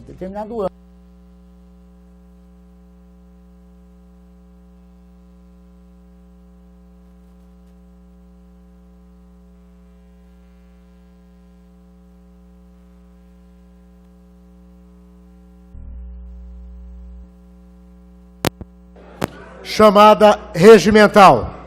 determinado ano. Chamada regimental.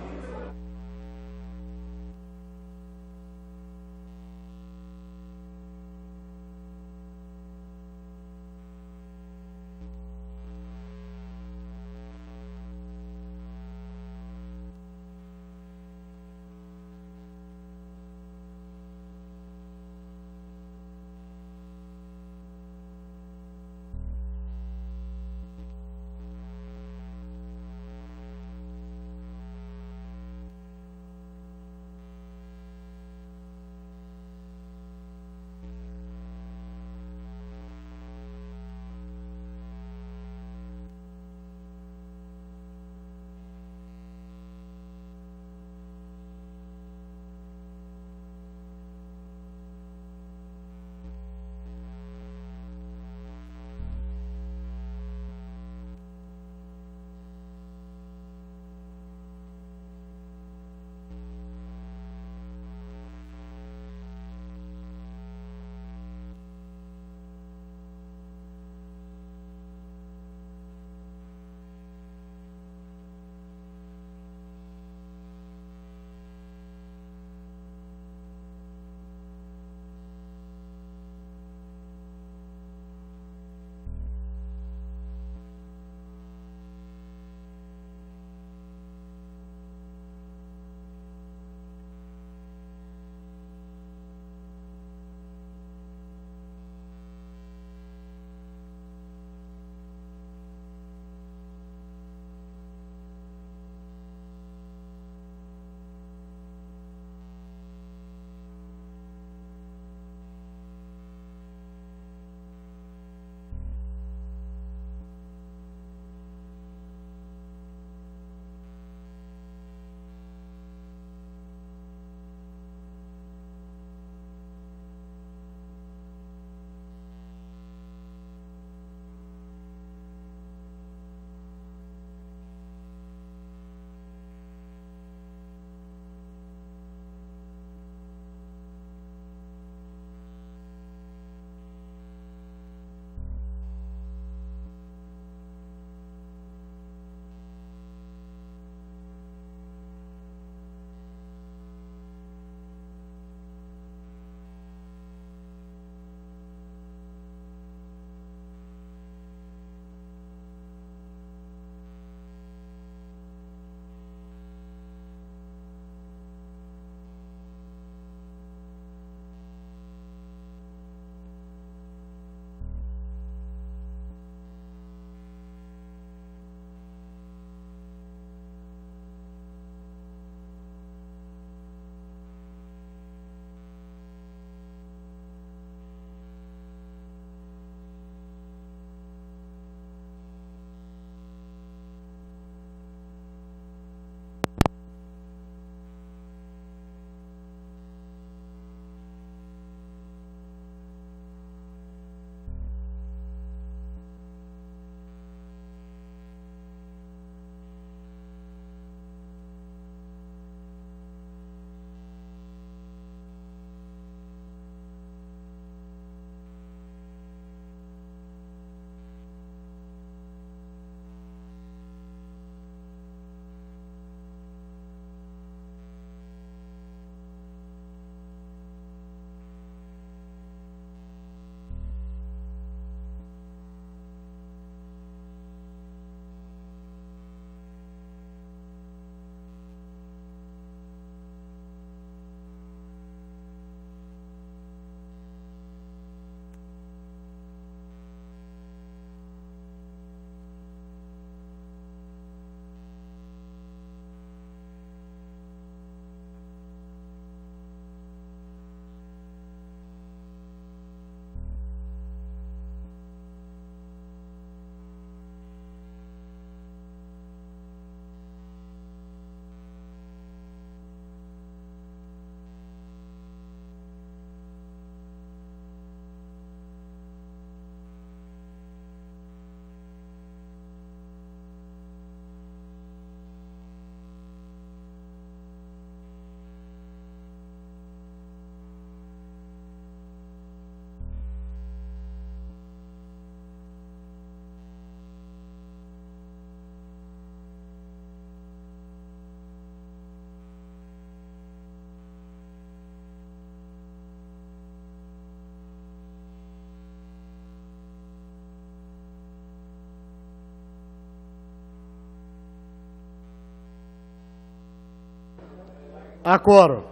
Há quórum.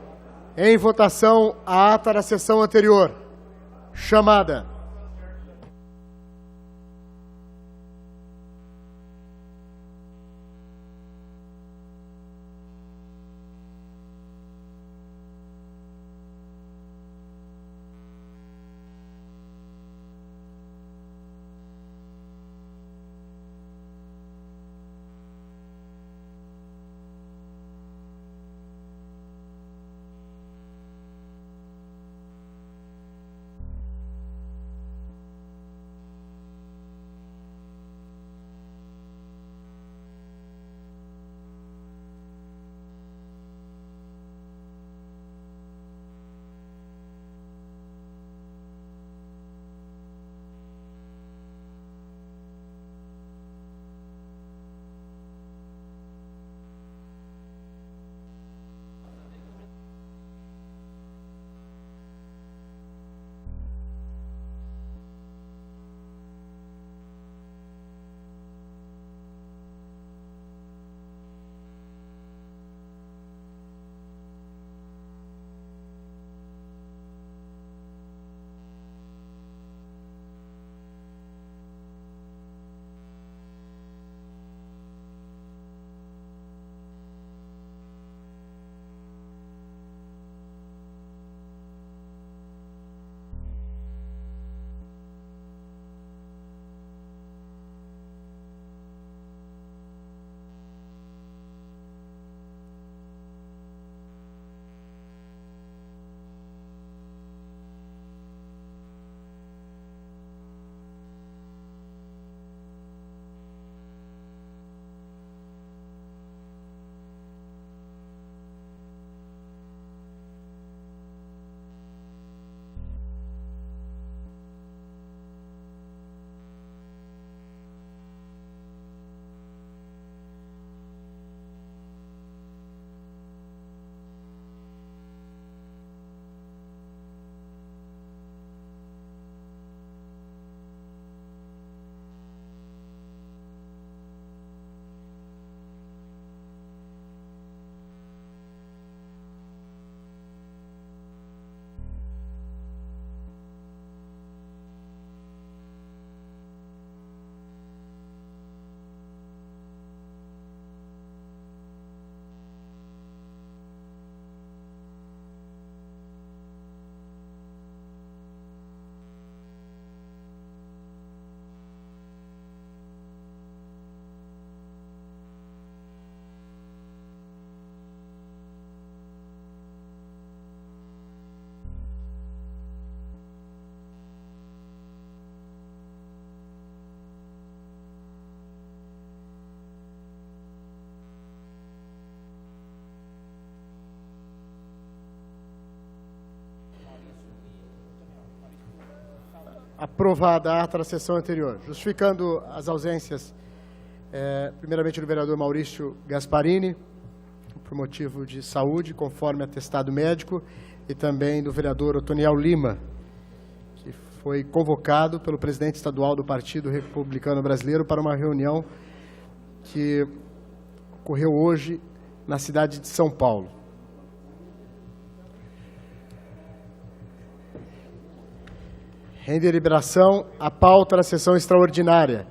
Em votação, a ata da sessão anterior. Chamada. Aprovada a ata da sessão anterior. Justificando as ausências, primeiramente do vereador Maurício Gasparini, por motivo de saúde, conforme atestado médico, e também do vereador Otoniel Lima, que foi convocado pelo presidente estadual do Partido Republicano Brasileiro para uma reunião que ocorreu hoje na cidade de São Paulo. Em deliberação, a pauta da sessão extraordinária.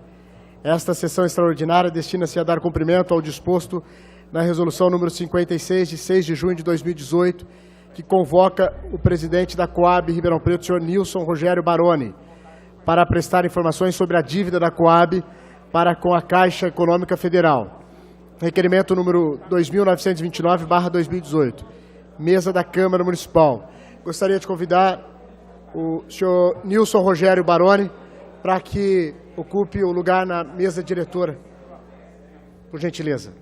Esta sessão extraordinária destina-se a dar cumprimento ao disposto na resolução número 56, de 6 de junho de 2018, que convoca o presidente da Coab Ribeirão Preto, senhor Nilson Rogério Baroni, para prestar informações sobre a dívida da Coab para com a Caixa Econômica Federal. Requerimento número 2929/2018. Mesa da Câmara Municipal. Gostaria de convidar o senhor Nilson Rogério Baroni para que ocupe o lugar na mesa diretora, por gentileza.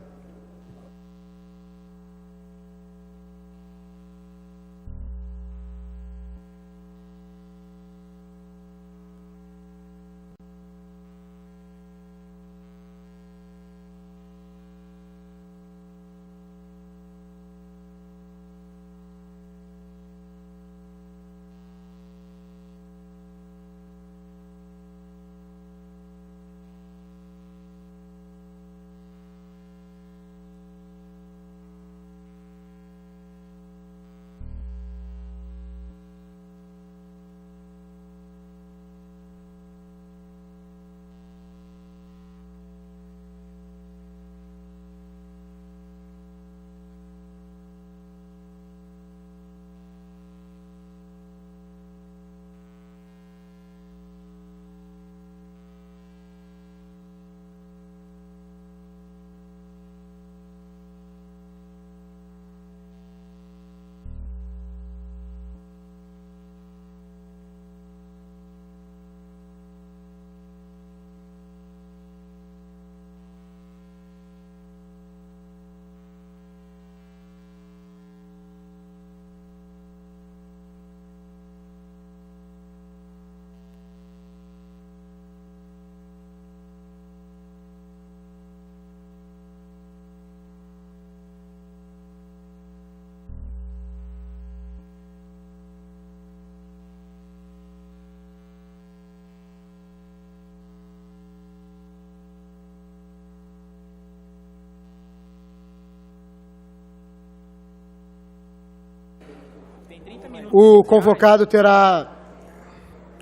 O convocado terá,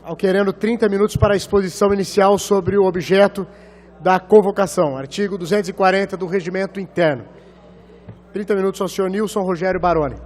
ao querendo, 30 minutos para a exposição inicial sobre o objeto da convocação. Artigo 240 do Regimento Interno. 30 minutos ao senhor Nilson Rogério Baroni.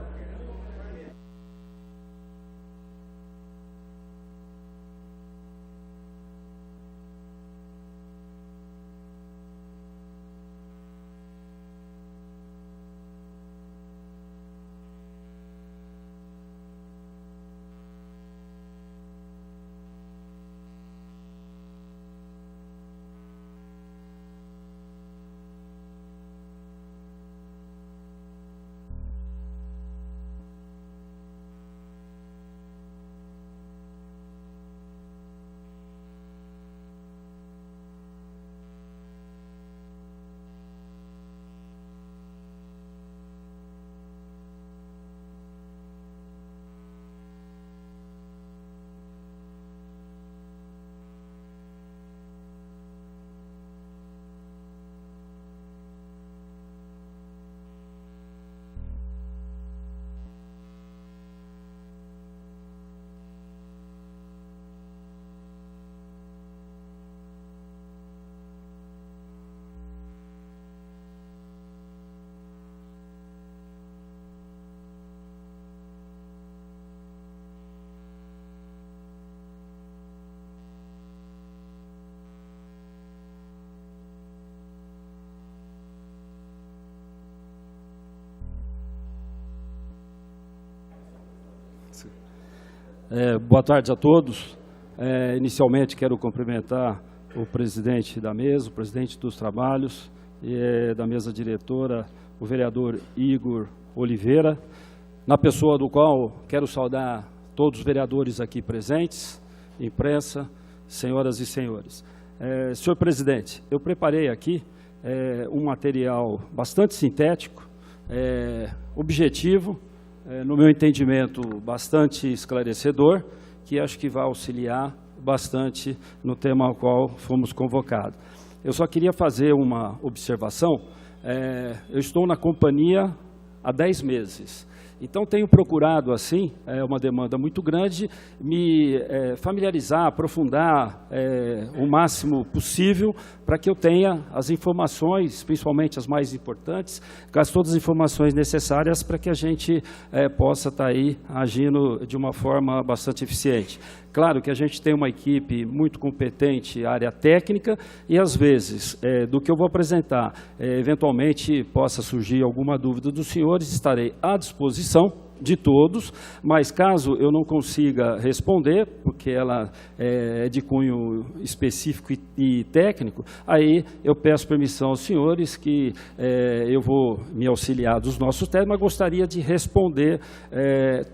Boa tarde a todos. Inicialmente quero cumprimentar o presidente da mesa, o presidente dos trabalhos e da mesa diretora, o vereador Igor Oliveira, na pessoa do qual quero saudar todos os vereadores aqui presentes, imprensa, senhoras e senhores. Senhor presidente, eu preparei aqui um material bastante sintético, objetivo, no meu entendimento, bastante esclarecedor, que acho que vai auxiliar bastante no tema ao qual fomos convocados. Eu só queria fazer uma observação. Eu estou na companhia há 10 meses. Então, tenho procurado, assim, uma demanda muito grande, me familiarizar, aprofundar o máximo possível para que eu tenha as informações, principalmente as mais importantes, com todas as informações necessárias para que a gente possa estar aí agindo de uma forma bastante eficiente. Claro que a gente tem uma equipe muito competente, área técnica, e às vezes, do que eu vou apresentar, eventualmente possa surgir alguma dúvida dos senhores, estarei à disposição de todos, mas caso eu não consiga responder, porque ela é de cunho específico e técnico, aí eu peço permissão aos senhores que eu vou me auxiliar dos nossos técnicos, mas gostaria de responder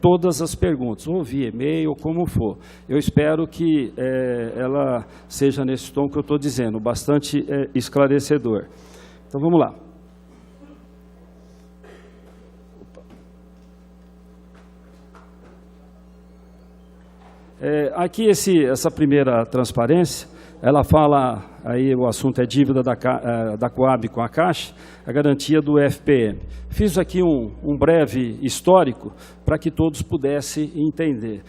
todas as perguntas, ou via e-mail, ou como for. Eu espero que ela seja nesse tom que eu estou dizendo, bastante esclarecedor. Então vamos lá. Aqui essa primeira transparência, ela fala, aí o assunto é dívida da Coab com a Caixa, a garantia do FPM. Fiz aqui um breve histórico para que todos pudessem entender.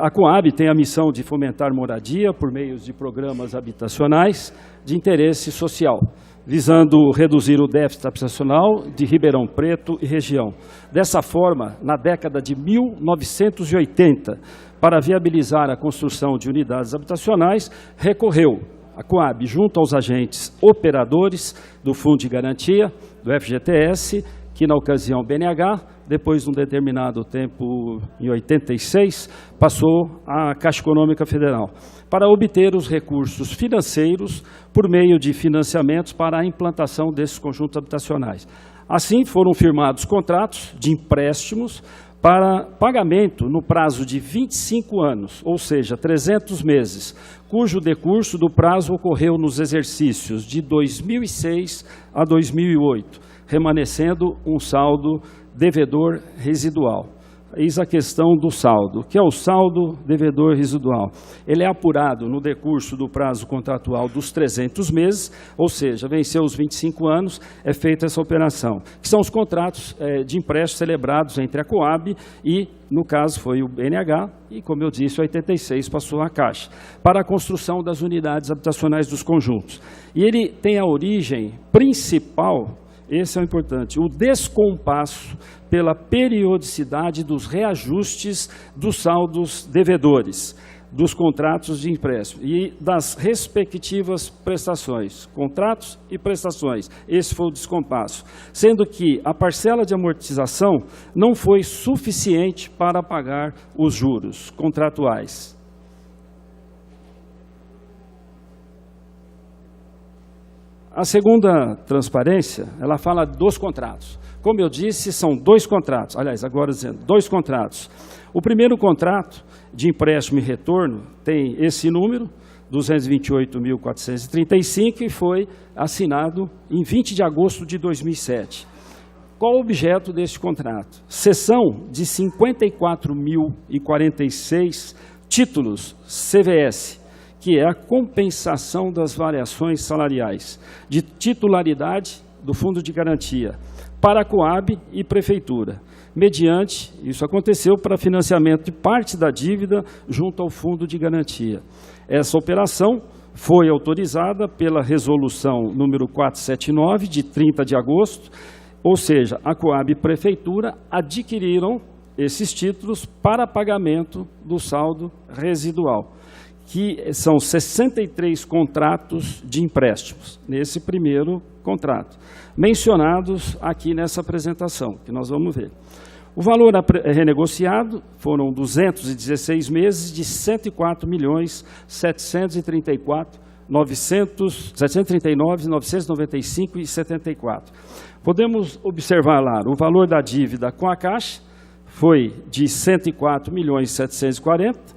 A Coab tem a missão de fomentar moradia por meio de programas habitacionais de interesse social, visando reduzir o déficit habitacional de Ribeirão Preto e região. Dessa forma, na década de 1980, para viabilizar a construção de unidades habitacionais, recorreu a Coab, junto aos agentes operadores do Fundo de Garantia, do FGTS, que na ocasião BNH, depois de um determinado tempo, em 86, passou à Caixa Econômica Federal, para obter os recursos financeiros por meio de financiamentos para a implantação desses conjuntos habitacionais. Assim, foram firmados contratos de empréstimos para pagamento no prazo de 25 anos, ou seja, 300 meses, cujo decurso do prazo ocorreu nos exercícios de 2006 a 2008, remanescendo um saldo devedor residual. eis a questão do saldo, que é o saldo devedor residual. Ele é apurado no decurso do prazo contratual dos 300 meses, ou seja, venceu os 25 anos, é feita essa operação, que são os contratos de empréstimo celebrados entre a Coab e, no caso, foi o BNH, e, como eu disse, 86 passou à Caixa, para a construção das unidades habitacionais dos conjuntos. E ele tem a origem principal, esse é o importante, o descompasso pela periodicidade dos reajustes dos saldos devedores, dos contratos de empréstimo e das respectivas prestações, contratos e prestações. Esse foi o descompasso, sendo que a parcela de amortização não foi suficiente para pagar os juros contratuais. A segunda transparência, ela fala dos contratos. Como eu disse, são 2 contratos. Aliás, agora dizendo, 2 contratos. O primeiro contrato de empréstimo e retorno tem esse número, 228.435, e foi assinado em 20 de agosto de 2007. Qual o objeto deste contrato? Cessão de 54.046 títulos CVS, que é a compensação das variações salariais, de titularidade do Fundo de Garantia, para a Coab e Prefeitura, mediante, isso aconteceu para financiamento de parte da dívida junto ao Fundo de Garantia. Essa operação foi autorizada pela resolução número 479, de 30 de agosto, ou seja, a Coab e Prefeitura adquiriram esses títulos para pagamento do saldo residual, que são 63 contratos de empréstimos, nesse primeiro contrato, mencionados aqui nessa apresentação, que nós vamos ver. O valor renegociado foram 216 meses de 104.739.995,74. Podemos observar lá, o valor da dívida com a Caixa foi de 104.740.000.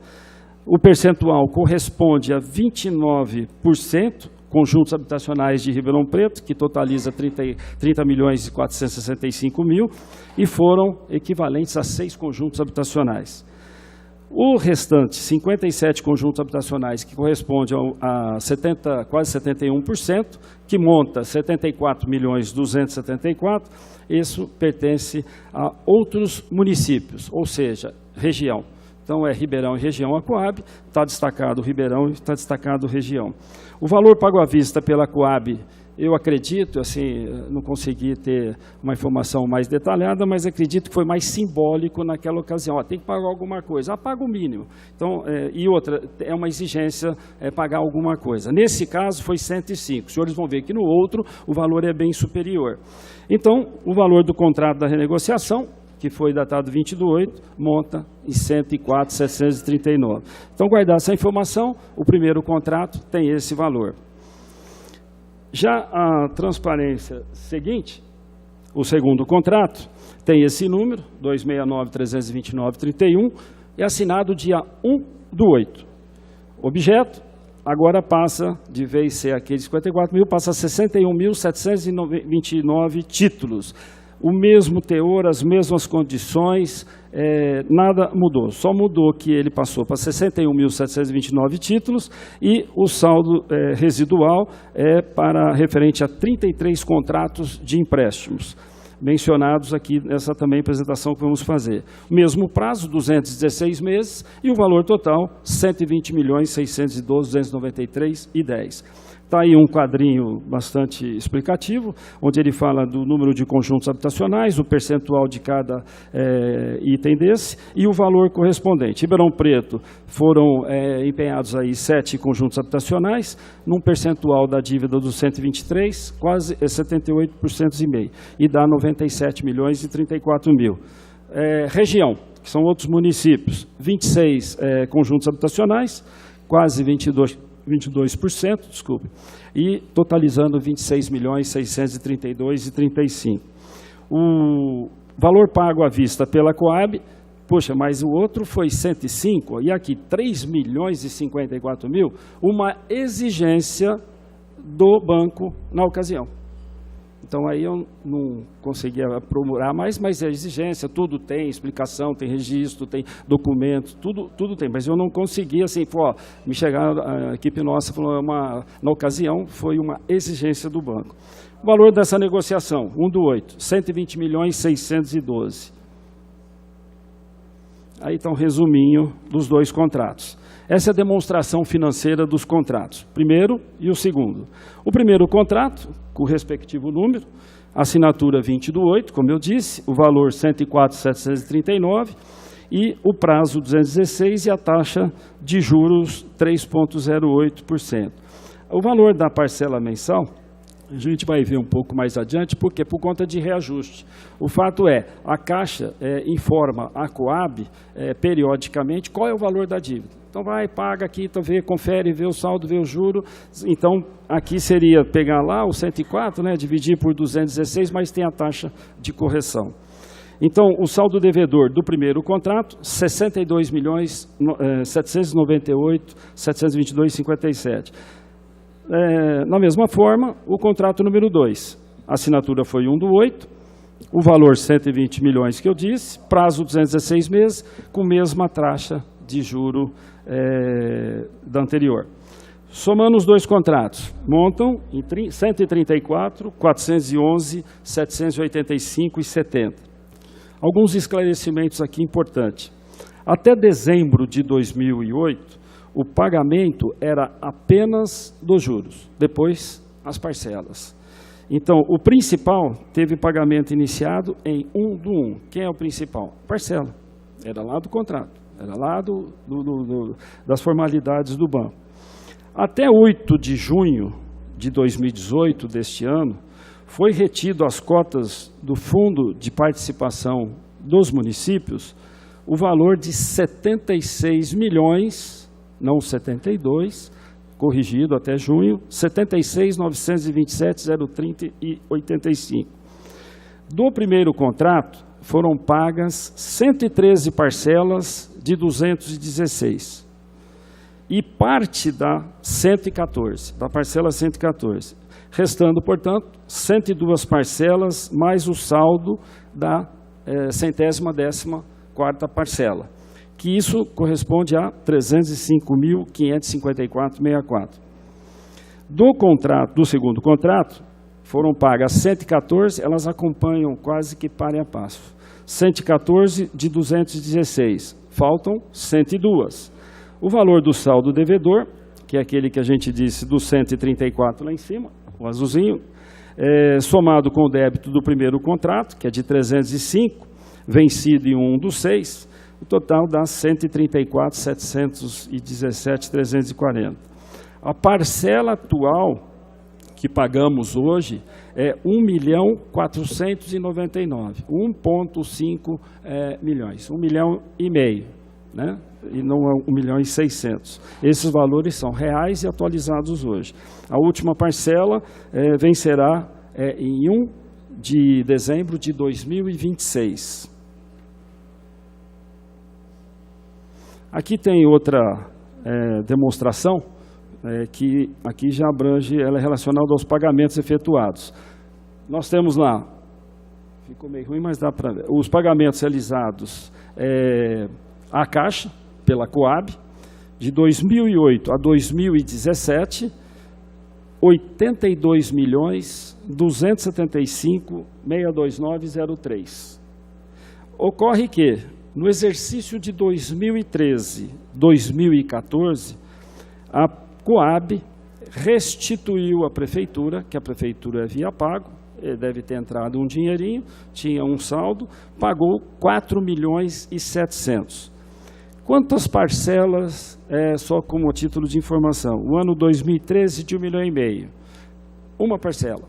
O percentual corresponde a 29%, conjuntos habitacionais de Ribeirão Preto, que totaliza 30.465.000, e foram equivalentes a 6 conjuntos habitacionais. O restante, 57 conjuntos habitacionais, que corresponde a quase 71%, que monta 74.274.000, isso pertence a outros municípios, ou seja, região. Então, é Ribeirão e região a Coab, está destacado Ribeirão e está destacado região. O valor pago à vista pela Coab, eu acredito, assim, não consegui ter uma informação mais detalhada, mas acredito que foi mais simbólico naquela ocasião. Ó, tem que pagar alguma coisa, paga o mínimo. Então, e outra, é uma exigência pagar alguma coisa. Nesse caso, foi 105. Os senhores vão ver que no outro o valor é bem superior. Então, o valor do contrato da renegociação, que foi datado 20/8, monta em 104.739. Então, guardar essa informação, o primeiro contrato tem esse valor. Já a transparência seguinte, o segundo contrato, tem esse número, 269.329.31, é assinado dia 1/8. Objeto, agora passa, de vez ser aquele 54.000, passa a 61.729 títulos. O mesmo teor, as mesmas condições, nada mudou. Só mudou que ele passou para 61.729 títulos e o saldo residual é para referente a 33 contratos de empréstimos, mencionados aqui nessa também apresentação que vamos fazer. O mesmo prazo, 216 meses, e o valor total, 120.612.293,10. Está aí um quadrinho bastante explicativo, onde ele fala do número de conjuntos habitacionais, o percentual de cada item desse e o valor correspondente. Ribeirão Preto foram empenhados aí 7 conjuntos habitacionais, num percentual da dívida dos 123, quase 78,5%, e dá 97.034.000. Região, que são outros municípios, 26 conjuntos habitacionais, quase 22%, desculpe, e totalizando 26.632.035. O valor pago à vista pela Coab, poxa, mas o outro foi 105, e aqui 3.054.000, uma exigência do banco na ocasião. Então, aí eu não conseguia apurar mais, mas é exigência, tudo tem explicação, tem registro, tem documento, tudo tem. Mas eu não conseguia, assim, me chegar, a equipe nossa falou, na ocasião, foi uma exigência do banco. O valor dessa negociação, 1 do 8, 120.612. Aí está um resuminho dos dois contratos. Essa é a demonstração financeira dos contratos, primeiro e o segundo. O primeiro contrato, com o respectivo número, assinatura 20 do 8, como eu disse, o valor 104.739 e o prazo 216 e a taxa de juros 3,08%. O valor da parcela mensal, a gente vai ver um pouco mais adiante, porque por conta de reajuste. O fato é, a Caixa informa a Coab periodicamente qual é o valor da dívida. Então vai, paga aqui, então vê, confere, vê o saldo, vê o juro. Então aqui seria pegar lá o 104, né, dividir por 216, mas tem a taxa de correção. Então o saldo devedor do primeiro contrato, 62.798.722,57. Na mesma forma, o contrato número 2, a assinatura foi 1 do 8, o valor 120 milhões que eu disse, prazo 216 meses, com a mesma taxa de juro da anterior. Somando os dois contratos, montam em 134, 411, 785 e 70. Alguns esclarecimentos aqui importantes. Até dezembro de 2008, o pagamento era apenas dos juros, depois as parcelas. Então, o principal teve pagamento iniciado em 1 do 1. Quem é o principal? Parcela. Era lá do contrato, era lá das formalidades do banco. Até 8 de junho de 2018, deste ano, foi retido as cotas do Fundo de Participação dos Municípios o valor de 76 milhões, não 72, corrigido até junho, 76.927.030,85. Do primeiro contrato, foram pagas 113 parcelas de 216. E parte da 114, da parcela 114. Restando, portanto, 102 parcelas, mais o saldo da 114ª parcela. Que isso corresponde a 305.554,64. Do segundo contrato, foram pagas 114, elas acompanham quase que par a passo. 114 de 216, faltam 102. O valor do saldo devedor, que é aquele que a gente disse do 134 lá em cima, o azulzinho, somado com o débito do primeiro contrato, que é de 305, vencido em 1 dos 6, o total dá 134.717.340. A parcela atual que pagamos hoje é 1.499.000, 1,5 milhões, 1,5 milhão, né? E não é 1.600.000. Esses valores são reais e atualizados hoje. A última parcela vencerá em 1 de dezembro de 2026. Aqui tem outra demonstração, que aqui já abrange, ela é relacionada aos pagamentos efetuados. Nós temos lá, ficou meio ruim, mas dá para ver, os pagamentos realizados à Caixa, pela Coab, de 2008 a 2017, 82.275.629,03. Ocorre que, no exercício de 2013, 2014, a Coab restituiu à Prefeitura, que a Prefeitura havia pago, deve ter entrado um dinheirinho, tinha um saldo, pagou 4.700.000. Quantas parcelas, só como título de informação? O ano 2013, de 1,5 milhão. Uma parcela.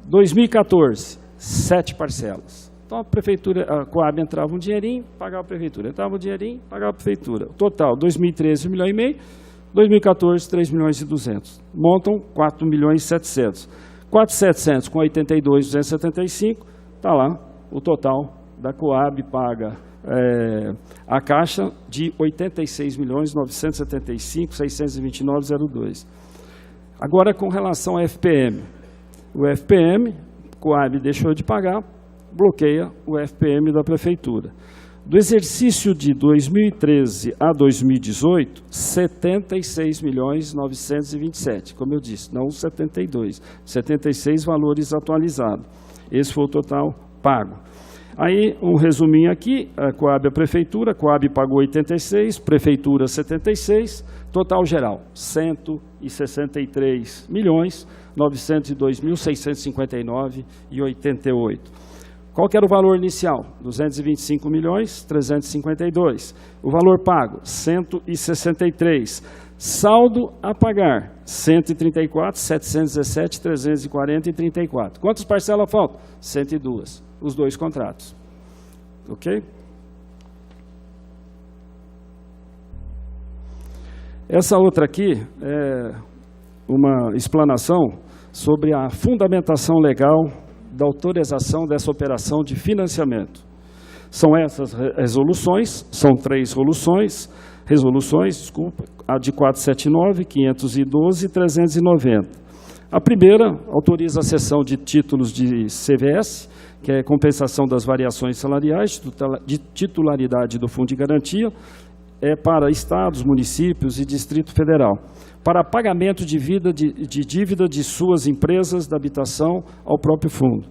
2014, 7 parcelas. Então a Prefeitura, a Coab entrava um dinheirinho, pagava a Prefeitura. Entrava um dinheirinho, pagava a Prefeitura. Total, 2013, 1,5 milhão. 2014, 3.200.000. Montam 4.700.000. 4.700 com 82.275, está lá o total da Coab paga a Caixa de 86.975.629,02. Agora, com relação à FPM, o FPM, Coab deixou de pagar, bloqueia o FPM da Prefeitura. Do exercício de 2013 a 2018, 76.927.000, como eu disse, não 72, 76 valores atualizados. Esse foi o total pago. Aí, um resuminho aqui, a Coab a Prefeitura, Coab pagou 86, Prefeitura 76, total geral, 162.902.659,88. Qual que era o valor inicial? 225.352.000. O valor pago, 163. Saldo a pagar, 134.717.340,34. Quantas parcelas faltam? 102. Os dois contratos. Ok? Essa outra aqui é uma explanação sobre a fundamentação legal da autorização dessa operação de financiamento. São essas resoluções, são 3 resoluções, a de 479, 512 e 390. A primeira autoriza a cessão de títulos de CVS, que é compensação das variações salariais de titularidade do Fundo de Garantia, para estados, municípios e Distrito Federal, para pagamento de dívida de suas empresas da habitação ao próprio fundo.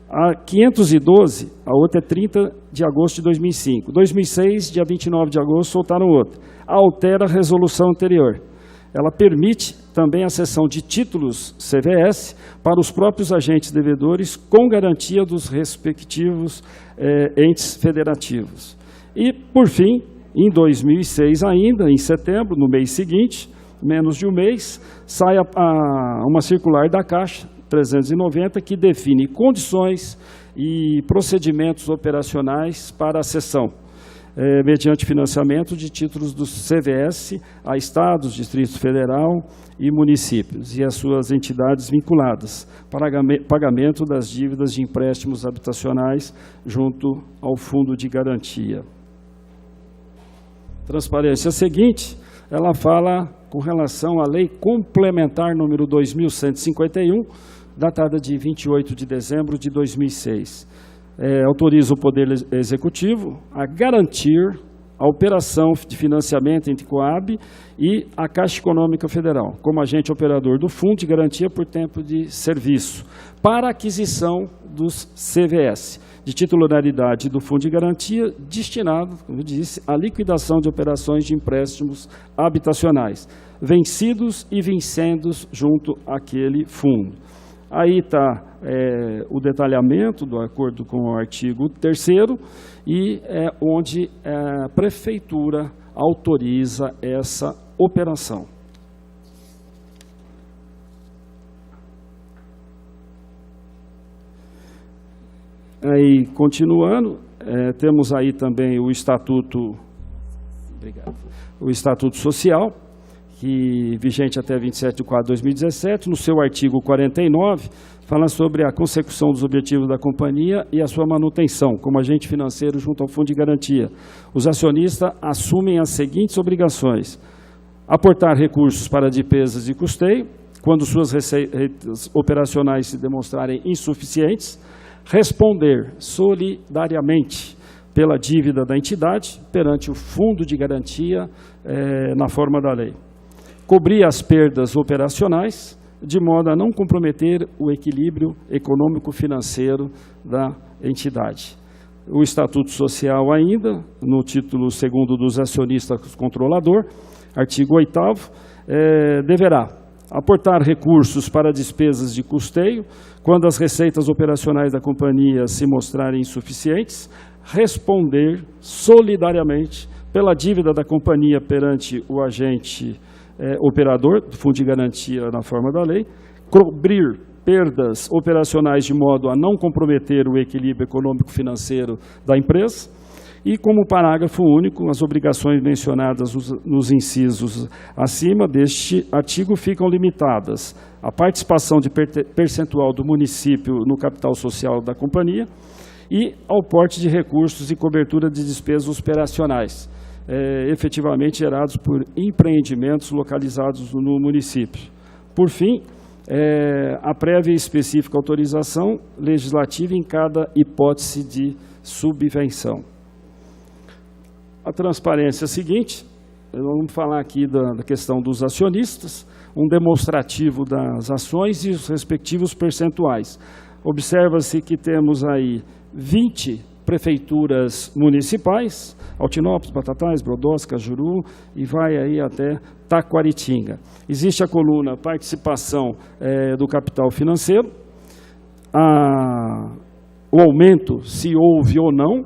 A 512, a outra é 30 de agosto de 2005. 2006, dia 29 de agosto, soltaram outra. Altera a resolução anterior. Ela permite também a cessão de títulos CVS para os próprios agentes devedores com garantia dos respectivos entes federativos. E, por fim, em 2006 ainda, em setembro, no mês seguinte, menos de um mês, sai uma circular da Caixa 390 que define condições e procedimentos operacionais para a cessão, mediante financiamento de títulos do CVS a estados, Distrito Federal e municípios e as suas entidades vinculadas, para pagamento das dívidas de empréstimos habitacionais junto ao Fundo de Garantia. Transparência seguinte, ela fala com relação à Lei Complementar número 2151, datada de 28 de dezembro de 2006. Autoriza o Poder Executivo a garantir a operação de financiamento entre Coab e a Caixa Econômica Federal, como agente operador do Fundo de Garantia por Tempo de Serviço, para aquisição dos CVS, de titularidade do Fundo de Garantia, destinado, como eu disse, à liquidação de operações de empréstimos habitacionais, vencidos e vincendos junto àquele fundo. Aí está o detalhamento do acordo com o artigo 3º e onde a Prefeitura autoriza essa operação. Aí, continuando, temos aí também o Estatuto Social, que vigente até 27 de 4 de 2017, no seu artigo 49, fala sobre a consecução dos objetivos da companhia e a sua manutenção, como agente financeiro junto ao Fundo de Garantia. Os acionistas assumem as seguintes obrigações: aportar recursos para despesas de custeio, quando suas receitas operacionais se demonstrarem insuficientes, responder solidariamente pela dívida da entidade perante o Fundo de Garantia na forma da lei. Cobrir as perdas operacionais, de modo a não comprometer o equilíbrio econômico-financeiro da entidade. O Estatuto Social ainda, no título 2º dos acionistas controlador, artigo 8º, deverá aportar recursos para despesas de custeio, quando as receitas operacionais da companhia se mostrarem insuficientes, responder solidariamente pela dívida da companhia perante o agente operador do Fundo de Garantia na forma da lei, cobrir perdas operacionais de modo a não comprometer o equilíbrio econômico-financeiro da empresa e, como parágrafo único, as obrigações mencionadas nos incisos acima deste artigo ficam limitadas à participação de percentual do município no capital social da companhia e ao porte de recursos e cobertura de despesas operacionais, efetivamente gerados por empreendimentos localizados no município. Por fim, a prévia e específica autorização legislativa em cada hipótese de subvenção. A transparência seguinte, vamos falar aqui da questão dos acionistas, um demonstrativo das ações e os respectivos percentuais. Observa-se que temos aí 20 prefeituras municipais, Altinópolis, Batatais, Brodowski, Cajuru, e vai aí até Taquaritinga. Existe a coluna participação do capital financeiro, o aumento, se houve ou não,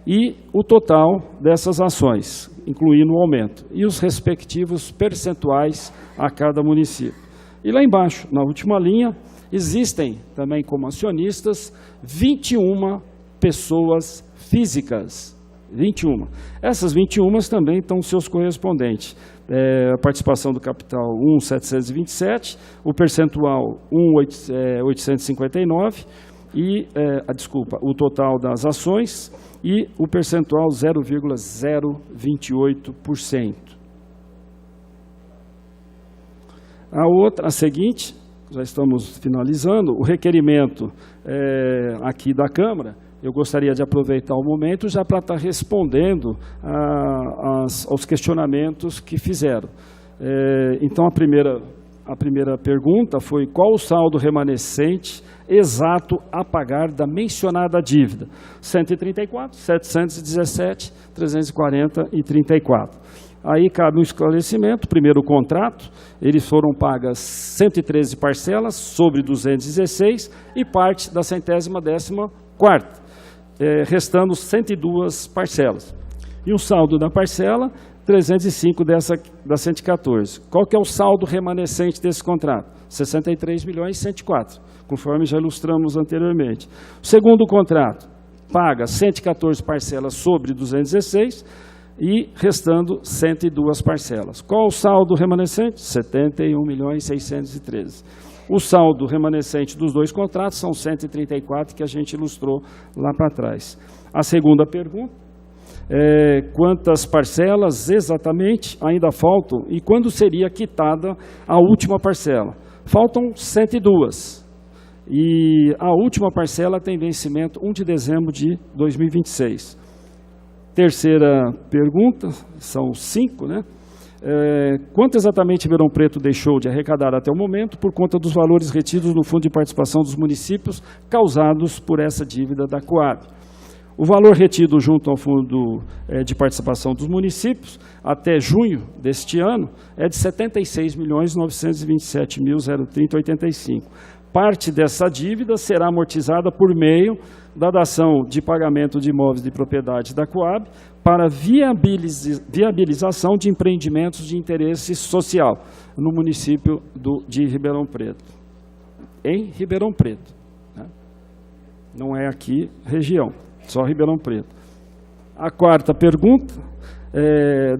e o total dessas ações, incluindo o aumento, e os respectivos percentuais a cada município. E lá embaixo, na última linha, existem também como acionistas 21 pessoas físicas. 21. Essas 21 também estão seus correspondentes. A participação do capital 1.727, o percentual 1.859 e, o total das ações e o percentual 0,028%. A seguinte, já estamos finalizando, o requerimento aqui da Câmara. Eu gostaria de aproveitar o momento já para estar respondendo aos questionamentos que fizeram. Então, a primeira pergunta foi: qual o saldo remanescente exato a pagar da mencionada dívida? 134, 717, 340 e 34. Aí cabe um esclarecimento. Primeiro, o contrato, eles foram pagas 113 parcelas sobre 216 e parte da 114ª, restando 102 parcelas. E o saldo da parcela, 305 da 114. Qual que é o saldo remanescente desse contrato? 63.104, conforme já ilustramos anteriormente. O segundo contrato paga 114 parcelas sobre 216 e restando 102 parcelas. Qual o saldo remanescente? 71.613. O saldo remanescente dos dois contratos são 134, que a gente ilustrou lá para trás. A segunda pergunta, quantas parcelas exatamente ainda faltam e quando seria quitada a última parcela? Faltam 102. E a última parcela tem vencimento 1 de dezembro de 2026. Terceira pergunta, são 5, né? Quanto exatamente Ribeirão Preto deixou de arrecadar até o momento por conta dos valores retidos no Fundo de Participação dos Municípios causados por essa dívida da Coab? O valor retido junto ao Fundo de Participação dos Municípios até junho deste ano é de R$ 76.927.030,85. Parte dessa dívida será amortizada por meio da dação de pagamento de imóveis de propriedade da Coab para viabilização de empreendimentos de interesse social no município de Ribeirão Preto. Em Ribeirão Preto, né? Não é aqui região, só Ribeirão Preto. A quarta pergunta,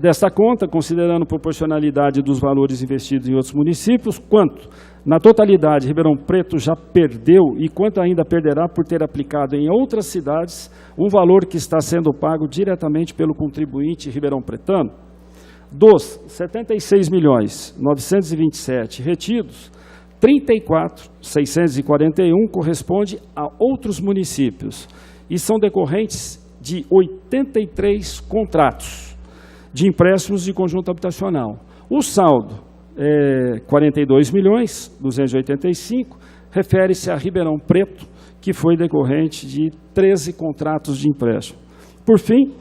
desta conta, considerando proporcionalidade dos valores investidos em outros municípios, quanto na totalidade Ribeirão Preto já perdeu e quanto ainda perderá por ter aplicado em outras cidades um valor que está sendo pago diretamente pelo contribuinte ribeirão pretano? Dos 76.927 retidos, 34.641 corresponde a outros municípios e são decorrentes de 83 contratos de empréstimos de conjunto habitacional. O saldo 42.285, refere-se a Ribeirão Preto, que foi decorrente de 13 contratos de empréstimo. Por fim,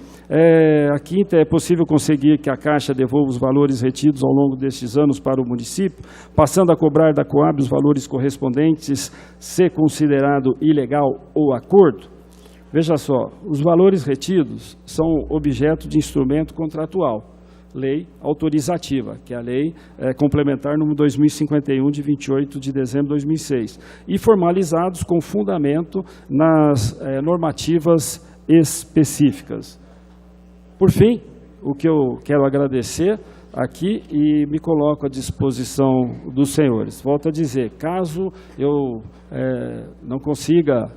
a quinta, é possível conseguir que a Caixa devolva os valores retidos ao longo destes anos para o município, passando a cobrar da Coab os valores correspondentes, se considerado ilegal o acordo? Veja só, os valores retidos são objeto de instrumento contratual. Lei autorizativa, que é a Lei Complementar número 2051, de 28 de dezembro de 2006, e formalizados com fundamento nas normativas específicas. Por fim, o que eu quero agradecer aqui e me coloco à disposição dos senhores. Volto a dizer, caso eu não consiga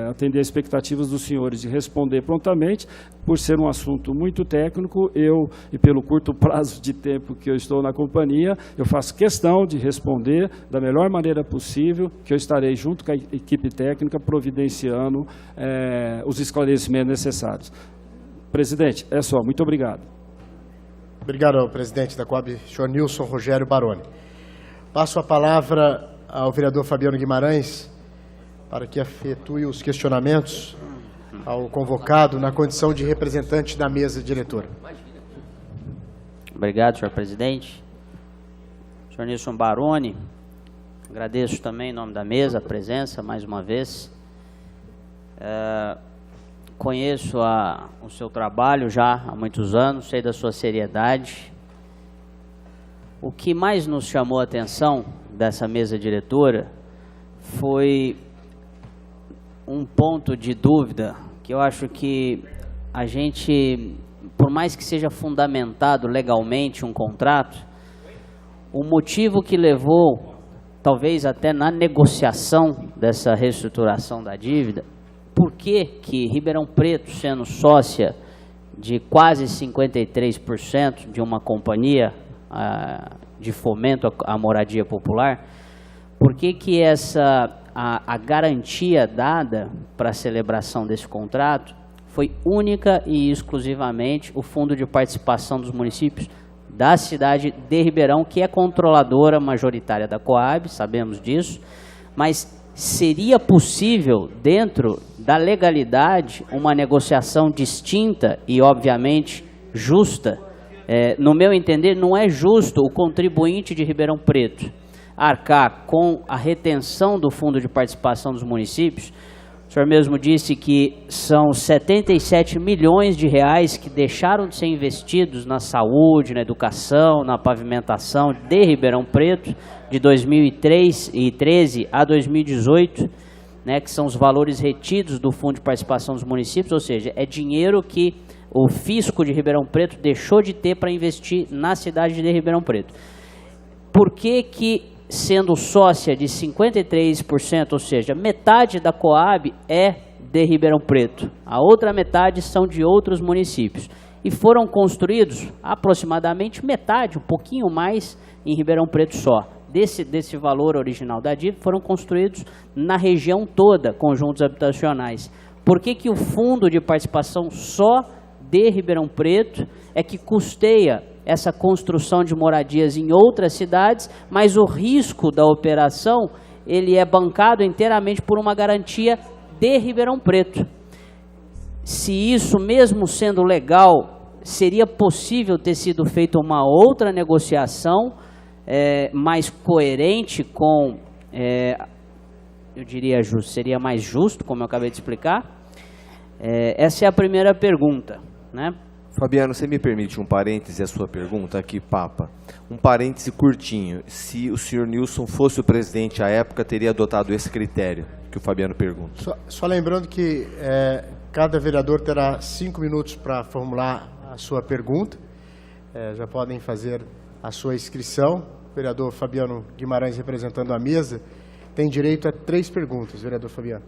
atender as expectativas dos senhores de responder prontamente, por ser um assunto muito técnico, e pelo curto prazo de tempo que eu estou na companhia, eu faço questão de responder da melhor maneira possível, que eu estarei junto com a equipe técnica providenciando os esclarecimentos necessários. Presidente, é só. Muito obrigado. Obrigado ao presidente da Coab, senhor Nilson Rogério Baroni. Passo a palavra ao vereador Fabiano Guimarães para que efetue os questionamentos ao convocado na condição de representante da mesa diretora. Obrigado, senhor presidente. Senhor Nilson Baroni, agradeço também em nome da mesa a presença mais uma vez. Conheço o seu trabalho já há muitos anos, sei da sua seriedade. O que mais nos chamou a atenção dessa mesa diretora foi um ponto de dúvida que eu acho que a gente, por mais que seja fundamentado legalmente um contrato, o motivo que levou, talvez até na negociação dessa reestruturação da dívida, por que Ribeirão Preto, sendo sócia de quase 53% de uma companhia de fomento à moradia popular, por que a garantia dada para a celebração desse contrato foi única e exclusivamente o Fundo de Participação dos Municípios da cidade de Ribeirão, que é controladora majoritária da Coab, sabemos disso, mas seria possível, dentro da legalidade, uma negociação distinta e, obviamente, justa? No meu entender, não é justo o contribuinte de Ribeirão Preto arcar com a retenção do Fundo de Participação dos Municípios. O senhor mesmo disse que são 77 milhões de reais que deixaram de ser investidos na saúde, na educação, na pavimentação de Ribeirão Preto, de 2013 a 2018, né, que são os valores retidos do Fundo de Participação dos Municípios, ou seja, é dinheiro que o fisco de Ribeirão Preto deixou de ter para investir na cidade de Ribeirão Preto. Por que, sendo sócia de 53%, ou seja, metade da Coab é de Ribeirão Preto, a outra metade são de outros municípios, e foram construídos aproximadamente metade, um pouquinho mais, em Ribeirão Preto só. Desse valor original da dívida, foram construídos na região toda, conjuntos habitacionais. Por que o Fundo de Participação só de Ribeirão Preto é que custeia essa construção de moradias em outras cidades, mas o risco da operação ele é bancado inteiramente por uma garantia de Ribeirão Preto? Se isso, mesmo sendo legal, seria possível ter sido feita uma outra negociação mais coerente com, eu diria justo, seria mais justo, como eu acabei de explicar? Essa é a primeira pergunta, né? Fabiano, você me permite um parêntese à sua pergunta aqui, Papa? Um parêntese curtinho. Se o senhor Nilson fosse o presidente à época, teria adotado esse critério que o Fabiano pergunta. Só lembrando que cada vereador terá 5 minutos para formular a sua pergunta. Já podem fazer a sua inscrição. O vereador Fabiano Guimarães, representando a mesa, tem direito a 3 perguntas, vereador Fabiano.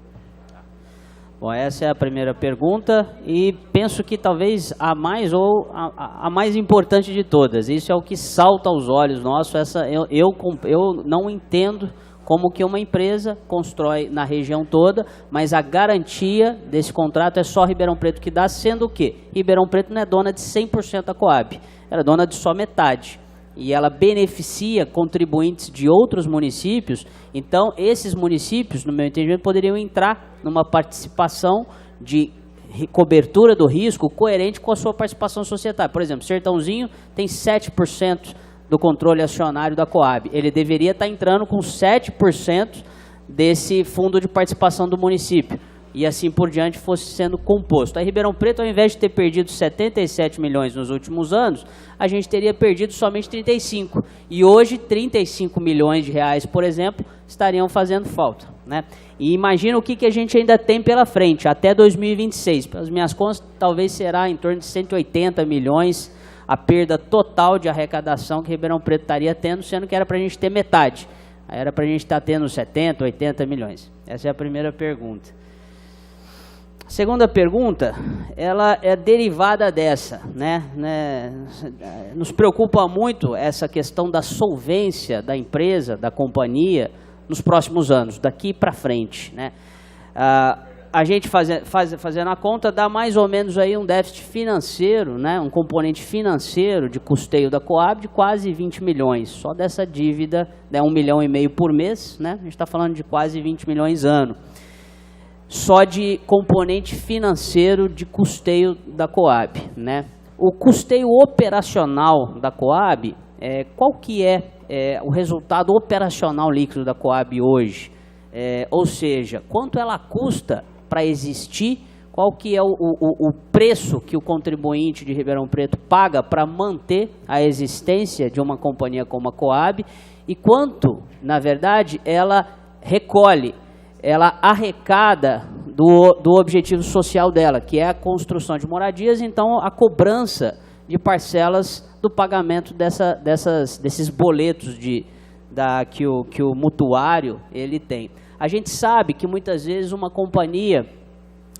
Bom, essa é a primeira pergunta e penso que talvez a mais importante de todas. Isso é o que salta aos olhos nossos. Eu não entendo como que uma empresa constrói na região toda, mas a garantia desse contrato é só Ribeirão Preto que dá, sendo o quê? Ribeirão Preto não é dona de 100% da Coab, ela é dona de só metade. E ela beneficia contribuintes de outros municípios, então esses municípios, no meu entendimento, poderiam entrar numa participação de cobertura do risco coerente com a sua participação societária. Por exemplo, Sertãozinho tem 7% do controle acionário da Coab, ele deveria estar entrando com 7% desse fundo de participação do município, e assim por diante fosse sendo composto. A Ribeirão Preto, ao invés de ter perdido 77 milhões nos últimos anos, a gente teria perdido somente 35. E hoje, 35 milhões de reais, por exemplo, estariam fazendo falta, né? E imagina o que a gente ainda tem pela frente, até 2026. Pelas minhas contas, talvez será em torno de 180 milhões a perda total de arrecadação que Ribeirão Preto estaria tendo, sendo que era para a gente ter metade. Era para a gente estar tendo 70, 80 milhões. Essa é a primeira pergunta. A segunda pergunta, ela é derivada dessa, né? Nos preocupa muito essa questão da solvência da empresa, da companhia, nos próximos anos, daqui para frente, né? A gente fazendo a conta, dá mais ou menos aí um déficit financeiro, né, um componente financeiro de custeio da Coab de quase 20 milhões. Só dessa dívida, né, 1,5 milhão por mês, né, a gente está falando de quase 20 milhões ano. Só de componente financeiro de custeio da Coab, né. O custeio operacional da Coab, qual que é o resultado operacional líquido da Coab hoje? Ou seja, quanto ela custa para existir, qual que é o preço que o contribuinte de Ribeirão Preto paga para manter a existência de uma companhia como a Coab e quanto, na verdade, ela recolhe, ela arrecada do objetivo social dela, que é a construção de moradias, então a cobrança de parcelas do pagamento desses boletos que o mutuário ele tem. A gente sabe que muitas vezes uma companhia,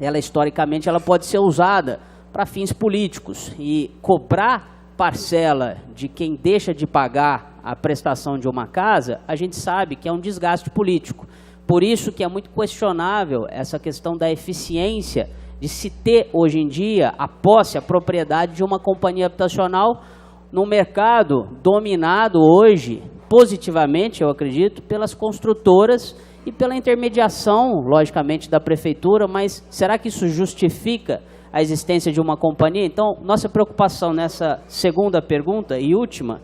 ela historicamente ela pode ser usada para fins políticos e cobrar parcela de quem deixa de pagar a prestação de uma casa, a gente sabe que é um desgaste político. Por isso que é muito questionável essa questão da eficiência de se ter hoje em dia a posse, a propriedade de uma companhia habitacional num mercado dominado hoje positivamente, eu acredito, pelas construtoras e pela intermediação, logicamente, da prefeitura, mas será que isso justifica a existência de uma companhia? Então, nossa preocupação nessa segunda pergunta e última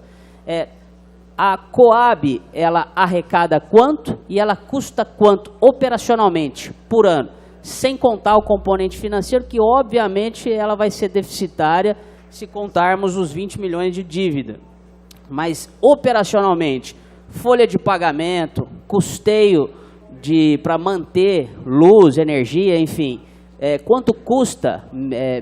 é a Coab, ela arrecada quanto e ela custa quanto operacionalmente por ano, sem contar o componente financeiro, que obviamente ela vai ser deficitária se contarmos os 20 milhões de dívida. Mas operacionalmente, folha de pagamento, custeio para manter luz, energia, enfim, quanto custa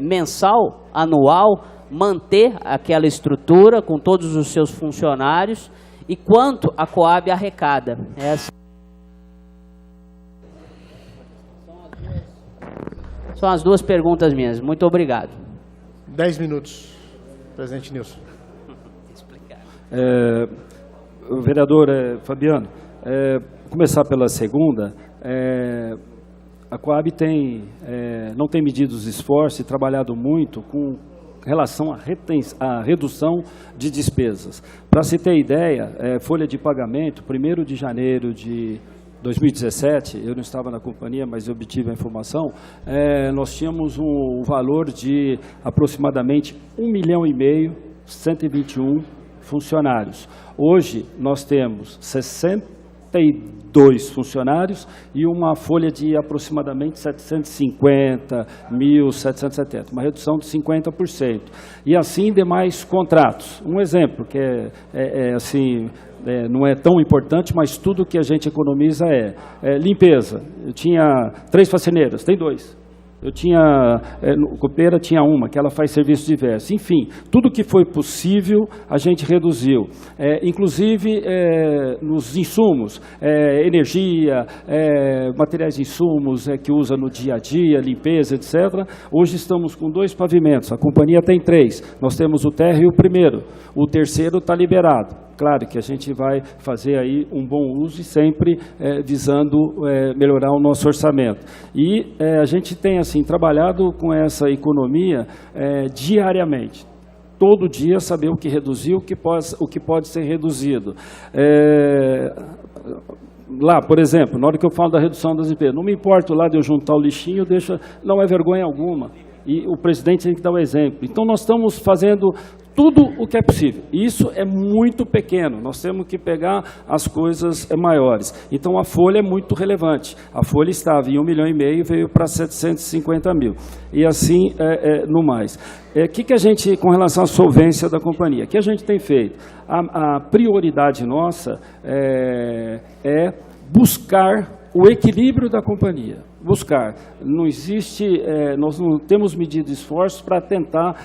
mensal, anual, manter aquela estrutura com todos os seus funcionários e quanto a Coab arrecada. São as duas perguntas minhas. Muito obrigado. 10 minutos, presidente Nilson. Vereador Fabiano, começar pela segunda, a Coab não tem medido os esforços e trabalhado muito com relação à redução de despesas. Para se ter ideia, folha de pagamento, 1º de janeiro de 2017, eu não estava na companhia, mas eu obtive a informação, nós tínhamos um valor de aproximadamente 1,5 milhão, 121 funcionários. Hoje nós temos 62 funcionários e uma folha de aproximadamente 750.770, uma redução de 50%. E assim demais contratos. Um exemplo que não é tão importante, mas tudo que a gente economiza limpeza. Eu tinha 3 faxineiras, tem 2. Eu tinha, copeira tinha uma, que ela faz serviços diversos. Enfim, tudo que foi possível a gente reduziu. Inclusive nos insumos, energia, materiais de insumos que usa no dia a dia, limpeza, etc. Hoje estamos com 2 pavimentos, a companhia tem 3. Nós temos o térreo primeiro, o terceiro está liberado. Claro que a gente vai fazer aí um bom uso e sempre visando melhorar o nosso orçamento. E a gente tem assim trabalhado com essa economia diariamente. Todo dia saber o que reduziu, o que pode ser reduzido. Lá, por exemplo, na hora que eu falo da redução das despesas, não me importo lá de eu juntar o lixinho, não é vergonha alguma. E o presidente tem que dar o exemplo. Então nós estamos fazendo tudo o que é possível. Isso é muito pequeno, nós temos que pegar as coisas maiores. Então a folha é muito relevante. A folha estava em 1,5 milhão, veio para 750 mil. E assim no mais. Que a gente, com relação à solvência da companhia, o que a gente tem feito? A prioridade nossa é buscar o equilíbrio da companhia, buscar. Não existe, nós não temos medido esforços para tentar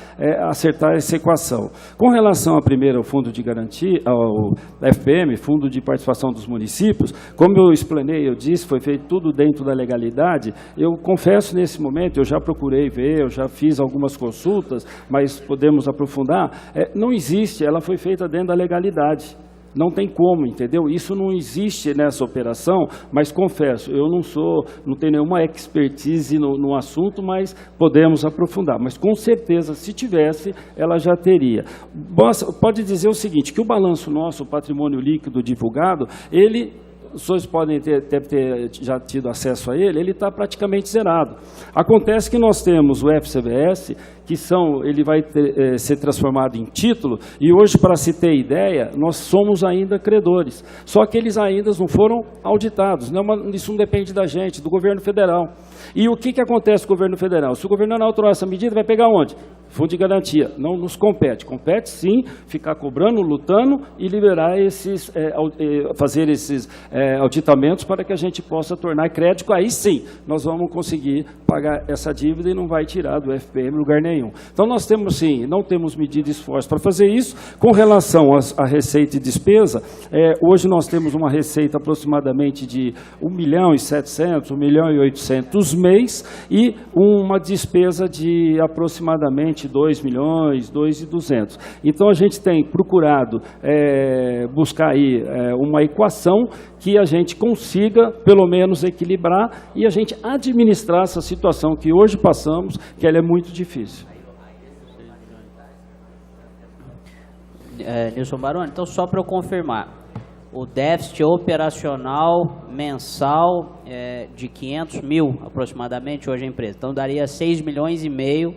acertar essa equação. Com relação à primeira, ao Fundo de Garantia, ao FPM, Fundo de Participação dos Municípios, como eu explanei, eu disse, foi feito tudo dentro da legalidade. Eu confesso, nesse momento, eu já procurei ver, eu já fiz algumas consultas, mas podemos aprofundar. Não existe, ela foi feita dentro da legalidade. Não tem como, entendeu? Isso não existe nessa operação, mas confesso, eu não tenho nenhuma expertise no assunto, mas podemos aprofundar. Mas com certeza, se tivesse, ela já teria. Pode dizer o seguinte, que o balanço nosso, o patrimônio líquido divulgado, os senhores deve ter já tido acesso a ele está praticamente zerado. Acontece que nós temos o FCBS, ele vai ser transformado em título, e hoje, para se ter ideia, nós somos ainda credores. Só que eles ainda não foram auditados. Isso não depende da gente, do governo federal. E o que acontece com o governo federal? Se o governo não autorar essa medida, vai pegar onde? Fundo de garantia. Não nos compete. Compete, sim, ficar cobrando, lutando e liberar fazer esses auditamentos para que a gente possa tornar crédito. Aí sim, nós vamos conseguir pagar essa dívida e não vai tirar do FPM lugar nenhum. Então nós temos, sim, não temos medido esforço para fazer isso. Com relação à receita e despesa, hoje nós temos uma receita aproximadamente de 1.700.000, 1.800.000 mês e uma despesa de aproximadamente 2 milhões, 2.200. Então a gente tem procurado buscar aí uma equação que a gente consiga pelo menos equilibrar e a gente administrar essa situação que hoje passamos, que ela é muito difícil. Nilson Baroni, então só para eu confirmar, o déficit operacional mensal de 500 mil aproximadamente hoje a empresa, então daria 6,5 milhões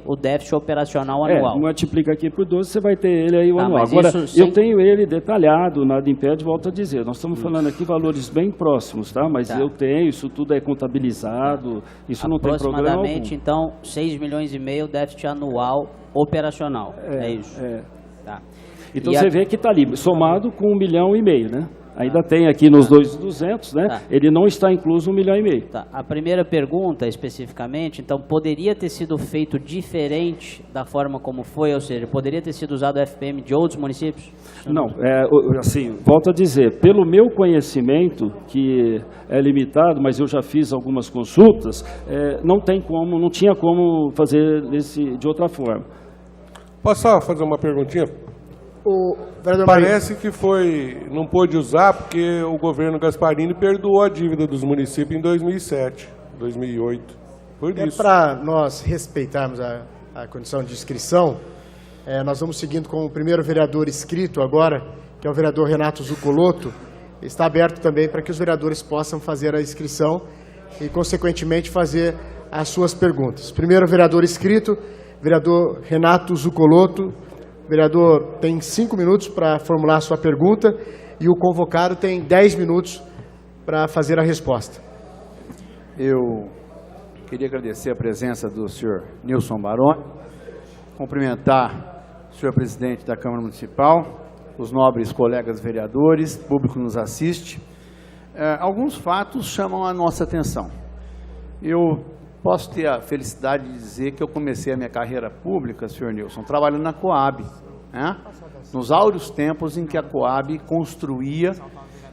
o déficit operacional anual. Multiplica aqui por 12, você vai ter ele aí o anual. Agora, eu tenho ele detalhado, nada impede, volto a dizer, nós estamos falando aqui valores bem próximos, tá? Mas eu tenho, isso tudo é contabilizado, isso não tem problema algum. Aproximadamente, então, 6,5 milhões déficit anual operacional, é isso? Tá. Então você vê que está ali, somado com 1,5 milhão, né? Ainda tem aqui nos 2.200, né? Tá. Ele não está incluso 1,5 milhão. Tá. A primeira pergunta, especificamente, então, poderia ter sido feito diferente da forma como foi? Ou seja, poderia ter sido usado o FPM de outros municípios? Não, assim, volto a dizer, pelo meu conhecimento, que é limitado, mas eu já fiz algumas consultas, não tinha como fazer de outra forma. Posso só fazer uma perguntinha? Parece que não pôde usar porque o governo Gasparini perdoou a dívida dos municípios em 2007, 2008. Por isso. Para nós respeitarmos a condição de inscrição, nós vamos seguindo com o primeiro vereador inscrito agora, que é o vereador Renato Zuccolotto. Está aberto também para que os vereadores possam fazer a inscrição e, consequentemente, fazer as suas perguntas. Primeiro vereador inscrito, vereador Renato Zuccolotto. O vereador tem 5 minutos para formular a sua pergunta e o convocado tem 10 minutos para fazer a resposta. Eu queria agradecer a presença do senhor Nilson Baroni, cumprimentar o senhor presidente da Câmara Municipal, os nobres colegas vereadores, público que nos assiste. Alguns fatos chamam a nossa atenção. Eu posso ter a felicidade de dizer que eu comecei a minha carreira pública, senhor Nilson, trabalhando na Coab, né? Nos áureos tempos em que a Coab construía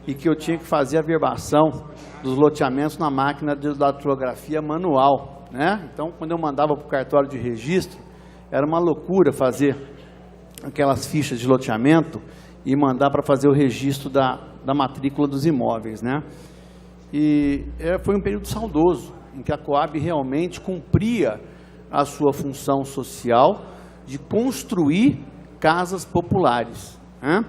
e que eu tinha que fazer a verbação dos loteamentos na máquina de datilografia manual, né? Então, quando eu mandava para o cartório de registro, era uma loucura fazer aquelas fichas de loteamento e mandar para fazer o registro da matrícula dos imóveis, né? E foi um período saudoso, em que a Coab realmente cumpria a sua função social de construir casas populares, né?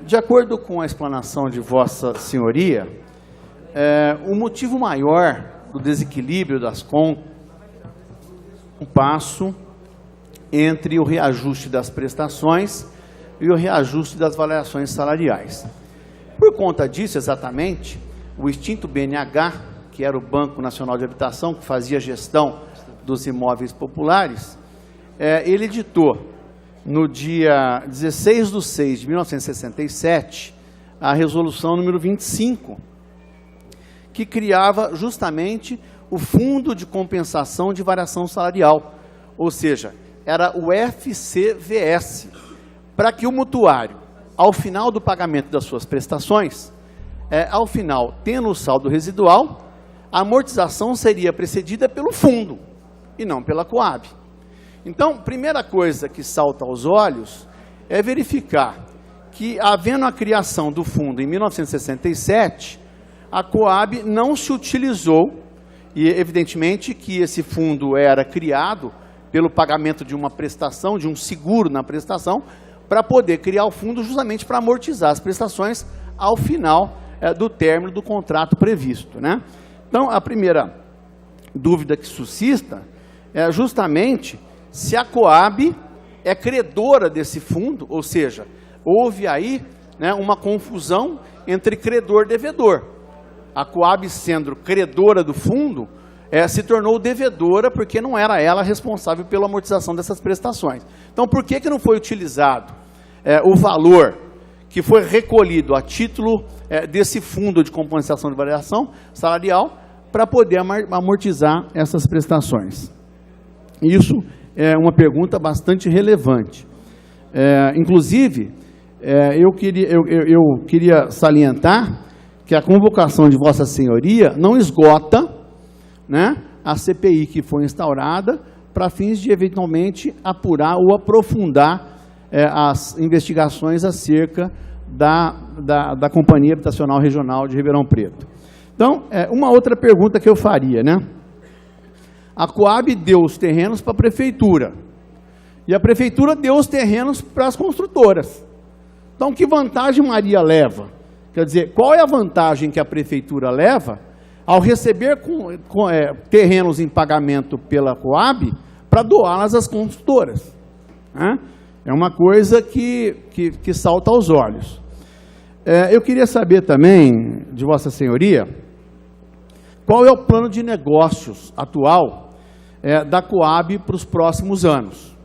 De acordo com a explanação de Vossa Senhoria, o motivo maior do desequilíbrio das contas é um passo entre o reajuste das prestações e o reajuste das variações salariais. Por conta disso, exatamente, o extinto BNH, que era o Banco Nacional de Habitação, que fazia a gestão dos imóveis populares, ele editou, no dia 16/6/1967, a resolução número 25, que criava justamente o Fundo de Compensação de Variação Salarial, ou seja, era o FCVS, para que o mutuário, ao final do pagamento das suas prestações, ao final, tendo o saldo residual, a amortização seria precedida pelo fundo e não pela Coab. Então, primeira coisa que salta aos olhos é verificar que, havendo a criação do fundo em 1967, a Coab não se utilizou, e evidentemente que esse fundo era criado pelo pagamento de uma prestação, de um seguro na prestação, para poder criar o fundo justamente para amortizar as prestações ao final do término do contrato previsto, né? Então, a primeira dúvida que suscita é justamente se a Coab é credora desse fundo, ou seja, houve aí, né, uma confusão entre credor e devedor. A Coab, sendo credora do fundo, se tornou devedora porque não era ela responsável pela amortização dessas prestações. Então, por que não foi utilizado o valor que foi recolhido a título desse fundo de compensação de variação salarial para poder amortizar essas prestações? Isso é uma pergunta bastante relevante. Inclusive, eu queria salientar que a convocação de Vossa Senhoria não esgota, né, a CPI que foi instaurada para fins de, eventualmente, apurar ou aprofundar as investigações acerca da Companhia Habitacional Regional de Ribeirão Preto. Então, uma outra pergunta que eu faria, né? A Coab deu os terrenos para a Prefeitura e a Prefeitura deu os terrenos para as construtoras. Então, que vantagem Maria leva? Quer dizer, qual é a vantagem que a Prefeitura leva ao receber terrenos em pagamento pela Coab para doá-las às construtoras? É uma coisa que salta aos olhos. Eu queria saber também, de Vossa Senhoria, qual é o plano de negócios atual da Coab para os próximos anos?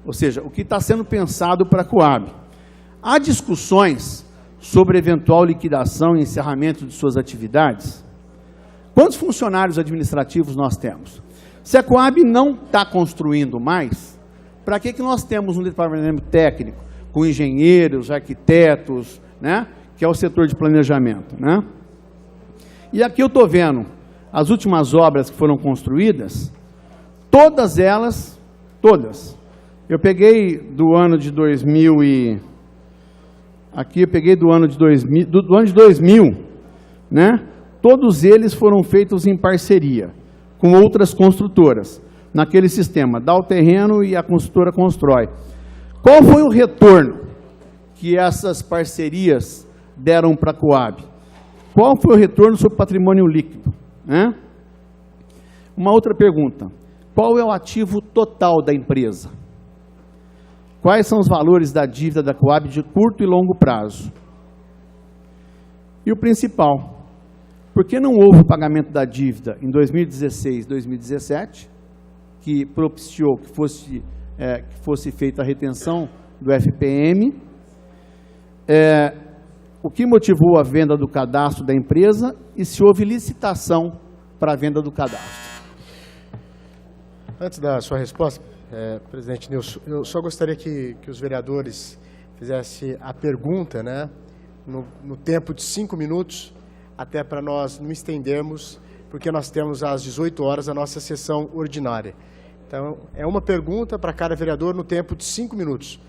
Ou seja, o que está sendo pensado para a Coab? Há discussões sobre eventual liquidação e encerramento de suas atividades? Quantos funcionários administrativos nós temos? Se a Coab não está construindo mais, para que nós temos um departamento técnico com engenheiros, arquitetos, né, que é o setor de planejamento, né? E aqui eu estou vendo as últimas obras que foram construídas, todas elas, eu peguei do ano de 2000 aqui eu peguei do ano de 2000, né? Todos eles foram feitos em parceria com outras construtoras, naquele sistema, dá o terreno e a construtora constrói. Qual foi o retorno que essas parcerias deram para a Coab? Qual foi o retorno sobre patrimônio líquido? Uma outra pergunta, qual é o ativo total da empresa? Quais são os valores da dívida da Coab de curto e longo prazo? E o principal, por que não houve o pagamento da dívida em 2016, 2017, que propiciou que fosse feita a retenção do FPM? O que motivou a venda do cadastro da empresa e se houve licitação para a venda do cadastro? Antes da sua resposta, presidente Nilson, eu só gostaria que os vereadores fizessem a pergunta, né, no tempo de 5 minutos, até para nós não estendermos, porque nós temos às 18 horas a nossa sessão ordinária. Então, é uma pergunta para cada vereador no tempo de 5 minutos.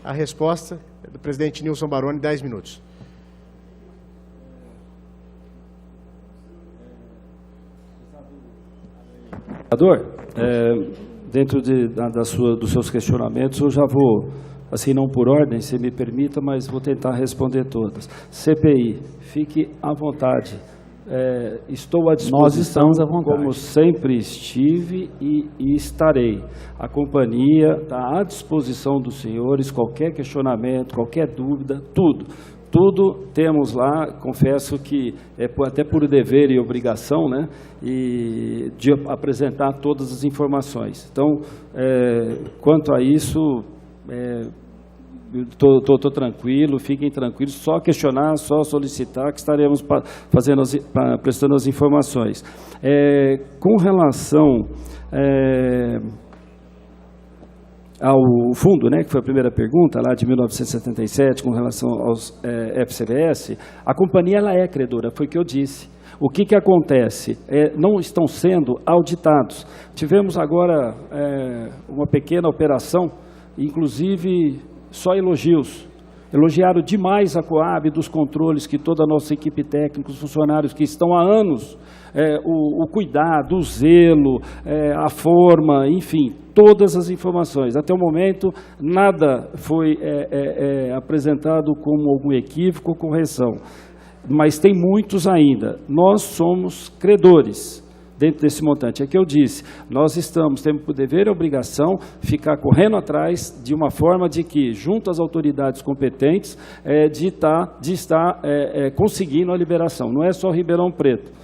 A resposta é do presidente Nilson Baroni, 10 minutos. Vereador, dentro dos seus questionamentos, eu já vou, assim, não por ordem, se me permita, mas vou tentar responder todas. CPI, fique à vontade. Estou à disposição, nós estamos à vontade, como sempre estive e estarei. A companhia está à disposição dos senhores, qualquer questionamento, qualquer dúvida, tudo temos lá. Confesso que até por dever e obrigação, né, e de apresentar todas as informações. Então, quanto a isso, Estou tranquilo, fiquem tranquilos, só questionar, só solicitar que estaremos prestando as informações. Com relação ao fundo, né, que foi a primeira pergunta, lá de 1977, com relação aos FCBS, a companhia ela é credora, foi o que eu disse. O que acontece? Não estão sendo auditados. Tivemos agora uma pequena operação, inclusive só elogios. Elogiaram demais a Coab, dos controles que toda a nossa equipe técnica, os funcionários que estão há anos, o cuidado, o zelo, a forma, enfim, todas as informações. Até o momento, nada foi apresentado como algum equívoco ou correção. Mas tem muitos ainda. Nós somos credores dentro desse montante. É que eu disse, nós temos por dever e obrigação ficar correndo atrás de uma forma de que, junto às autoridades competentes, de estar conseguindo a liberação. Não é só Ribeirão Preto.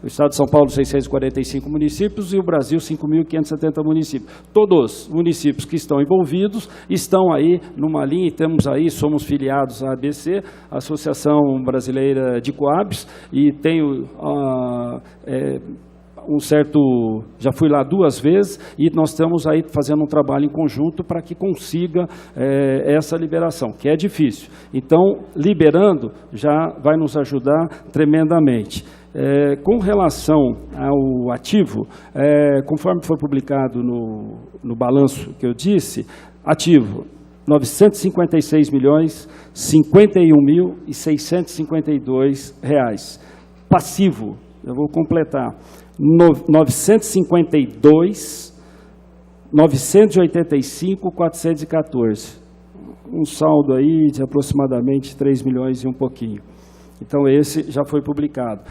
O Estado de São Paulo, 645 municípios, e o Brasil, 5.570 municípios. Todos os municípios que estão envolvidos estão aí numa linha, e temos aí, somos filiados à ABC, Associação Brasileira de Coabs, e tenho já fui lá 2 vezes, e nós estamos aí fazendo um trabalho em conjunto para que consiga essa liberação, que é difícil. Então, liberando, já vai nos ajudar tremendamente. Com relação ao ativo, conforme foi publicado no balanço que eu disse, ativo 956.051.652 reais. Passivo, eu vou completar, 985.414. Um saldo aí de aproximadamente 3 milhões e um pouquinho. Então, esse já foi publicado.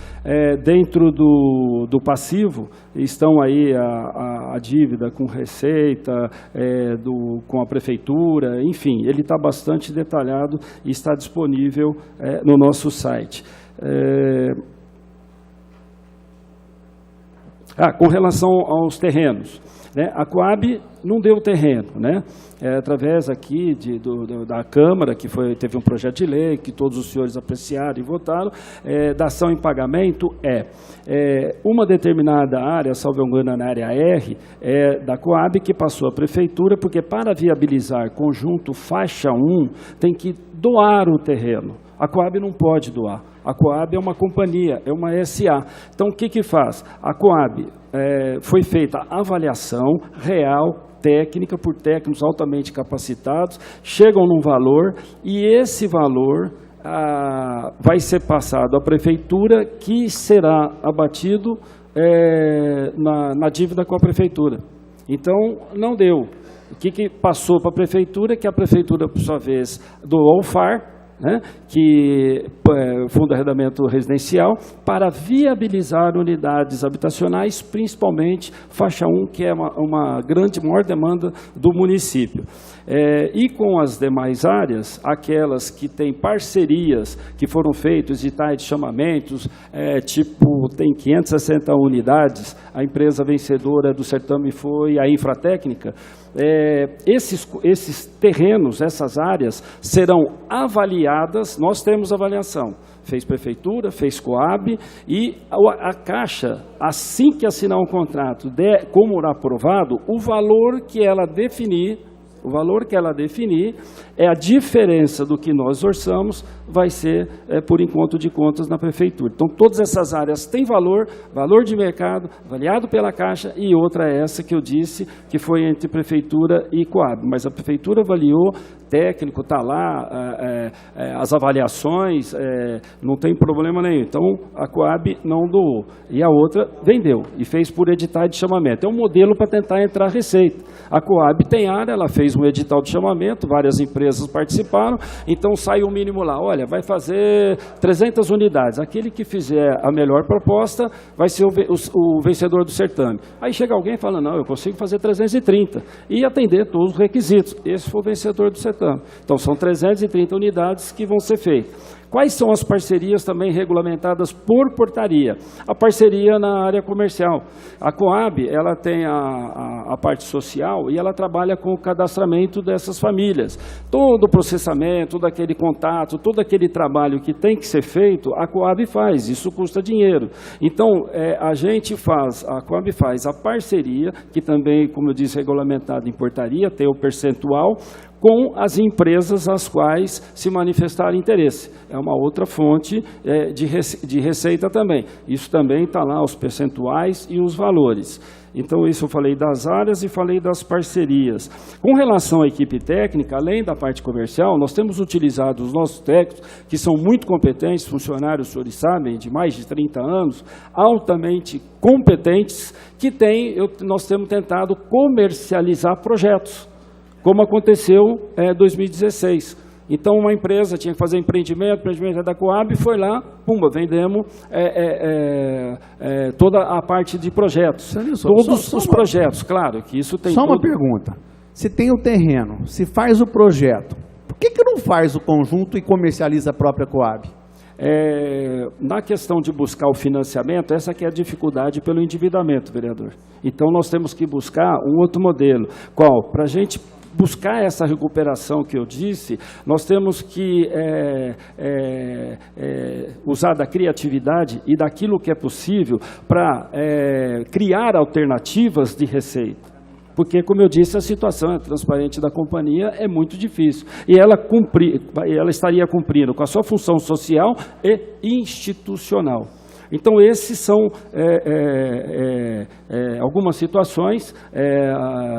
Dentro do passivo, estão aí a dívida com Receita, com a Prefeitura, enfim, ele está bastante detalhado e está disponível no nosso site. Com relação aos terrenos, né, a Coab não deu terreno, né? Através aqui da Câmara, que teve um projeto de lei, que todos os senhores apreciaram e votaram, dação em pagamento uma determinada área, salvo engano na área R, da Coab, que passou à Prefeitura, porque para viabilizar conjunto faixa 1, tem que doar o terreno. A Coab não pode doar. A Coab é uma companhia, é uma SA. Então, o que faz? A Coab foi feita a avaliação real, técnica, por técnicos altamente capacitados, chegam num valor, e esse valor vai ser passado à Prefeitura, que será abatido na dívida com a Prefeitura. Então, não deu. O que passou para a Prefeitura? Que a Prefeitura, por sua vez, doou ao FAR, né, que Fundo de Arrendamento Residencial, para viabilizar unidades habitacionais, principalmente faixa 1, que é uma maior demanda do município. E com as demais áreas, aquelas que têm parcerias, que foram feitos editais de chamamentos, tem 560 unidades, a empresa vencedora do certame foi a Infratécnica. Esses terrenos, essas áreas, serão avaliadas, nós temos avaliação, fez Prefeitura, fez Coab, e a Caixa, assim que assinar um contrato, como aprovado, o valor que ela definir, é a diferença do que nós orçamos, vai ser por encontro de contas na Prefeitura. Então, todas essas áreas têm valor de mercado, avaliado pela Caixa, e outra é essa que eu disse, que foi entre Prefeitura e Coab. Mas a Prefeitura avaliou, técnico, está lá, as avaliações, não tem problema nenhum. Então, a Coab não doou. E a outra vendeu, e fez por edital de chamamento. É um modelo para tentar entrar receita. A Coab tem área, ela fez um edital de chamamento, várias empresas participaram, então sai o mínimo lá, olha, vai fazer 300 unidades, aquele que fizer a melhor proposta vai ser o vencedor do certame. Aí chega alguém e fala, não, eu consigo fazer 330 e atender todos os requisitos, esse foi o vencedor do certame. Então são 330 unidades que vão ser feitas. Quais são as parcerias também regulamentadas por portaria? A parceria na área comercial. A Coab, ela tem a parte social e ela trabalha com o cadastramento dessas famílias. Todo o processamento, todo aquele contato, todo aquele trabalho que tem que ser feito, a Coab faz, isso custa dinheiro. Então, a Coab faz a parceria, que também, como eu disse, regulamentada em portaria, tem o percentual, com as empresas às quais se manifestar interesse. É uma outra fonte de receita também. Isso também está lá, os percentuais e os valores. Então, isso eu falei das áreas e falei das parcerias. Com relação à equipe técnica, além da parte comercial, nós temos utilizado os nossos técnicos, que são muito competentes, funcionários, os senhores sabem, de mais de 30 anos, altamente competentes, que nós temos tentado comercializar projetos, como aconteceu em 2016. Então, uma empresa tinha que fazer empreendimento da Coab, foi lá, pumba, vendemos toda a parte de projetos. Todos os projetos, claro, que isso tem Só uma pergunta. Se tem o terreno, se faz o projeto, por que não faz o conjunto e comercializa a própria Coab? Na questão de buscar o financiamento, essa que é a dificuldade pelo endividamento, vereador. Então, nós temos que buscar um outro modelo. Qual? Para a gente buscar essa recuperação que eu disse, nós temos que usar da criatividade e daquilo que é possível para criar alternativas de receita. Porque, como eu disse, a situação transparente da companhia é muito difícil. E ela estaria cumprindo com a sua função social e institucional. Então, esses são algumas situações,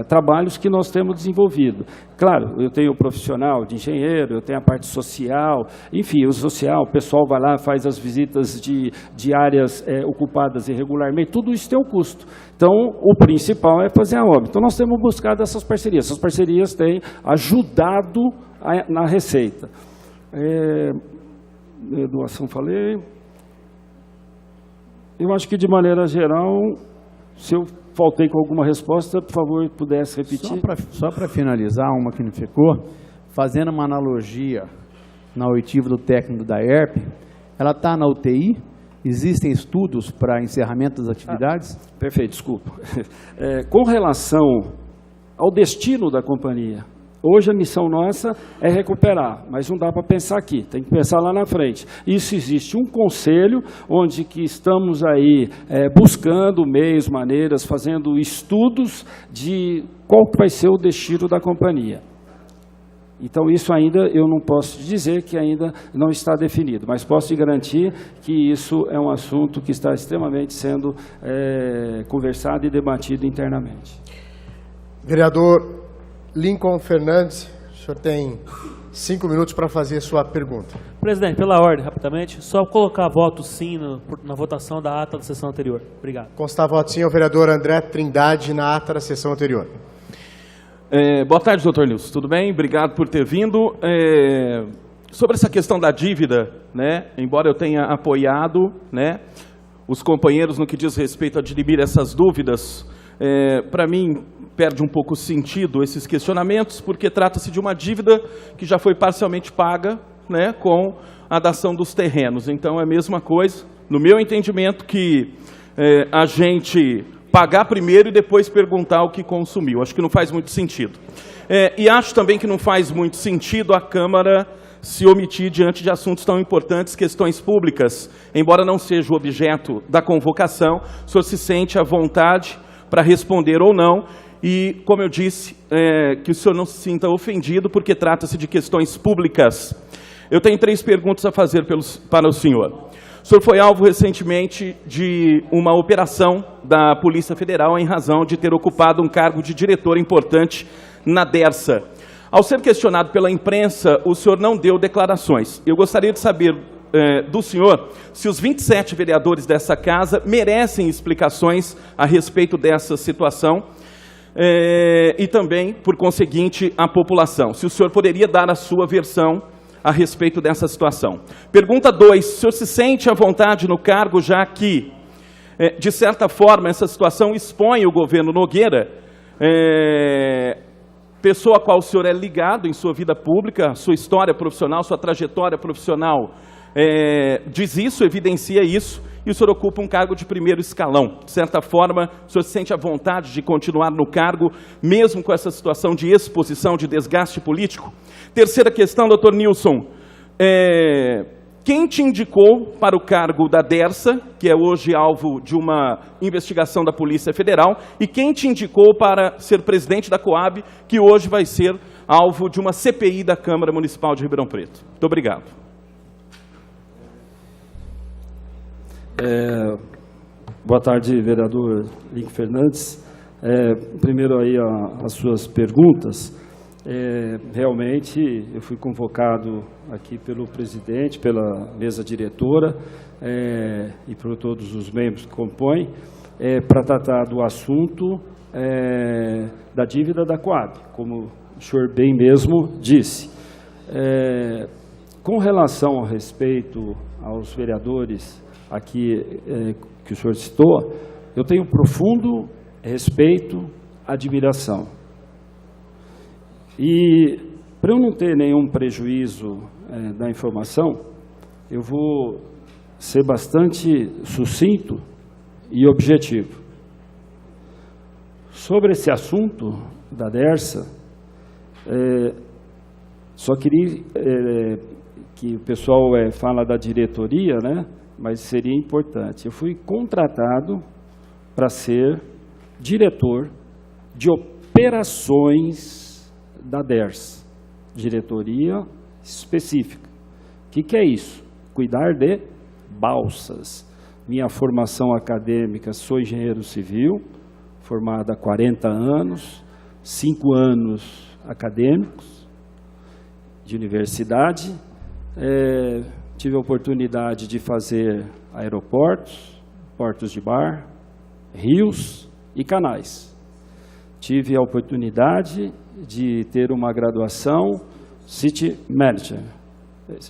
trabalhos que nós temos desenvolvido. Claro, eu tenho o profissional de engenheiro, eu tenho a parte social, enfim, o social, o pessoal vai lá, faz as visitas de áreas ocupadas irregularmente, tudo isso tem um custo. Então, o principal é fazer a obra. Então, nós temos buscado essas parcerias. Essas parcerias têm ajudado na receita. Doação, falei. Eu acho que, de maneira geral, se eu faltei com alguma resposta, por favor, pudesse repetir. Só para finalizar, uma que não ficou, fazendo uma analogia na oitiva do técnico da ERP, ela está na UTI, existem estudos para encerramento das atividades? Perfeito, desculpa. Com relação ao destino da companhia, hoje a missão nossa é recuperar, mas não dá para pensar aqui, tem que pensar lá na frente. Isso existe um conselho, onde que estamos aí buscando meios, maneiras, fazendo estudos de qual que vai ser o destino da companhia. Então, isso ainda eu não posso dizer que ainda não está definido, mas posso te garantir que isso é um assunto que está extremamente sendo conversado e debatido internamente. Vereador Lincoln Fernandes, o senhor tem 5 minutos para fazer a sua pergunta. Presidente, pela ordem, rapidamente, só colocar voto sim na votação da ata da sessão anterior. Obrigado. Constar voto sim ao vereador André Trindade na ata da sessão anterior. Boa tarde, doutor Nilson. Tudo bem? Obrigado por ter vindo. Sobre essa questão da dívida, né, embora eu tenha apoiado, né, os companheiros no que diz respeito a dirimir essas dúvidas, para mim perde um pouco o sentido esses questionamentos, porque trata-se de uma dívida que já foi parcialmente paga, né, com a dação dos terrenos. Então é a mesma coisa, no meu entendimento, que a gente pagar primeiro e depois perguntar o que consumiu. Acho que não faz muito sentido. E acho também que não faz muito sentido a Câmara se omitir diante de assuntos tão importantes, questões públicas. Embora não seja o objeto da convocação, o senhor se sente à vontade para responder ou não. E, como eu disse, que o senhor não se sinta ofendido, porque trata-se de questões públicas. Eu tenho 3 perguntas a fazer para o senhor. O senhor foi alvo recentemente de uma operação da Polícia Federal em razão de ter ocupado um cargo de diretor importante na Dersa. Ao ser questionado pela imprensa, o senhor não deu declarações. Eu gostaria de saber do senhor se os 27 vereadores dessa casa merecem explicações a respeito dessa situação e também, por conseguinte, a população. Se o senhor poderia dar a sua versão a respeito dessa situação. Pergunta 2, o senhor se sente à vontade no cargo, já que, de certa forma, essa situação expõe o governo Nogueira, pessoa a qual o senhor é ligado em sua vida pública, sua história profissional, sua trajetória profissional diz isso, evidencia isso, e o senhor ocupa um cargo de primeiro escalão. De certa forma, o senhor se sente à vontade de continuar no cargo, mesmo com essa situação de exposição, de desgaste político? Terceira questão, doutor Nilson. Quem te indicou para o cargo da DERSA, que é hoje alvo de uma investigação da Polícia Federal, e quem te indicou para ser presidente da Coab, que hoje vai ser alvo de uma CPI da Câmara Municipal de Ribeirão Preto? Muito obrigado. Boa tarde, vereador Link Fernandes. Primeiro aí as suas perguntas. Realmente eu fui convocado aqui pelo presidente, pela mesa diretora e por todos os membros que compõem para tratar do assunto da dívida da Coab, como o senhor bem mesmo disse. Com relação ao respeito aos vereadores aqui que o senhor citou, eu tenho profundo respeito, admiração. E, para eu não ter nenhum prejuízo da informação, eu vou ser bastante sucinto e objetivo. Sobre esse assunto da DERSA, só queria que o pessoal fala da diretoria, né? Mas seria importante. Eu fui contratado para ser diretor de operações da DERSA, diretoria específica. O que é isso? Cuidar de balsas. Minha formação acadêmica, sou engenheiro civil, formado há 40 anos, 5 anos acadêmicos de universidade. Tive a oportunidade de fazer aeroportos, portos de bar, rios e canais. Tive a oportunidade de ter uma graduação City Manager,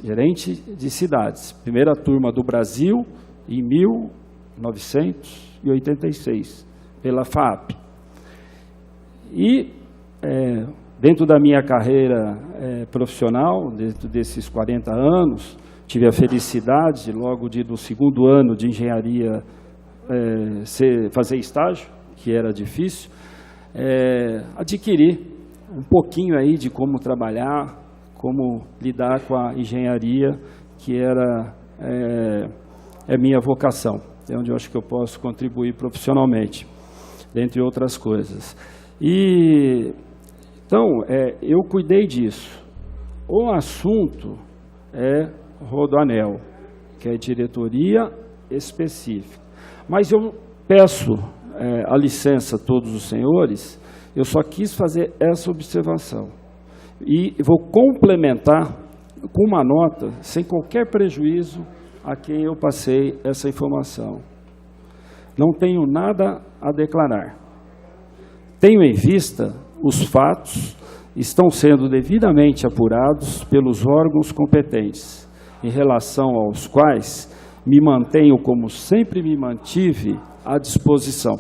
gerente de cidades, primeira turma do Brasil em 1986, pela FAP. E dentro da minha carreira profissional, dentro desses 40 anos, tive a felicidade, logo no segundo ano de engenharia, fazer estágio, que era difícil, adquirir um pouquinho aí de como trabalhar, como lidar com a engenharia, que era minha vocação, é onde eu acho que eu posso contribuir profissionalmente, dentre outras coisas. Então, eu cuidei disso. O assunto é Rodoanel, que é diretoria específica. Mas eu peço a licença a todos os senhores. Eu só quis fazer essa observação. E vou complementar com uma nota, sem qualquer prejuízo a quem eu passei essa informação. Não tenho nada a declarar. Tenho em vista os fatos, estão sendo devidamente apurados pelos órgãos competentes, em relação aos quais me mantenho, como sempre me mantive, à disposição.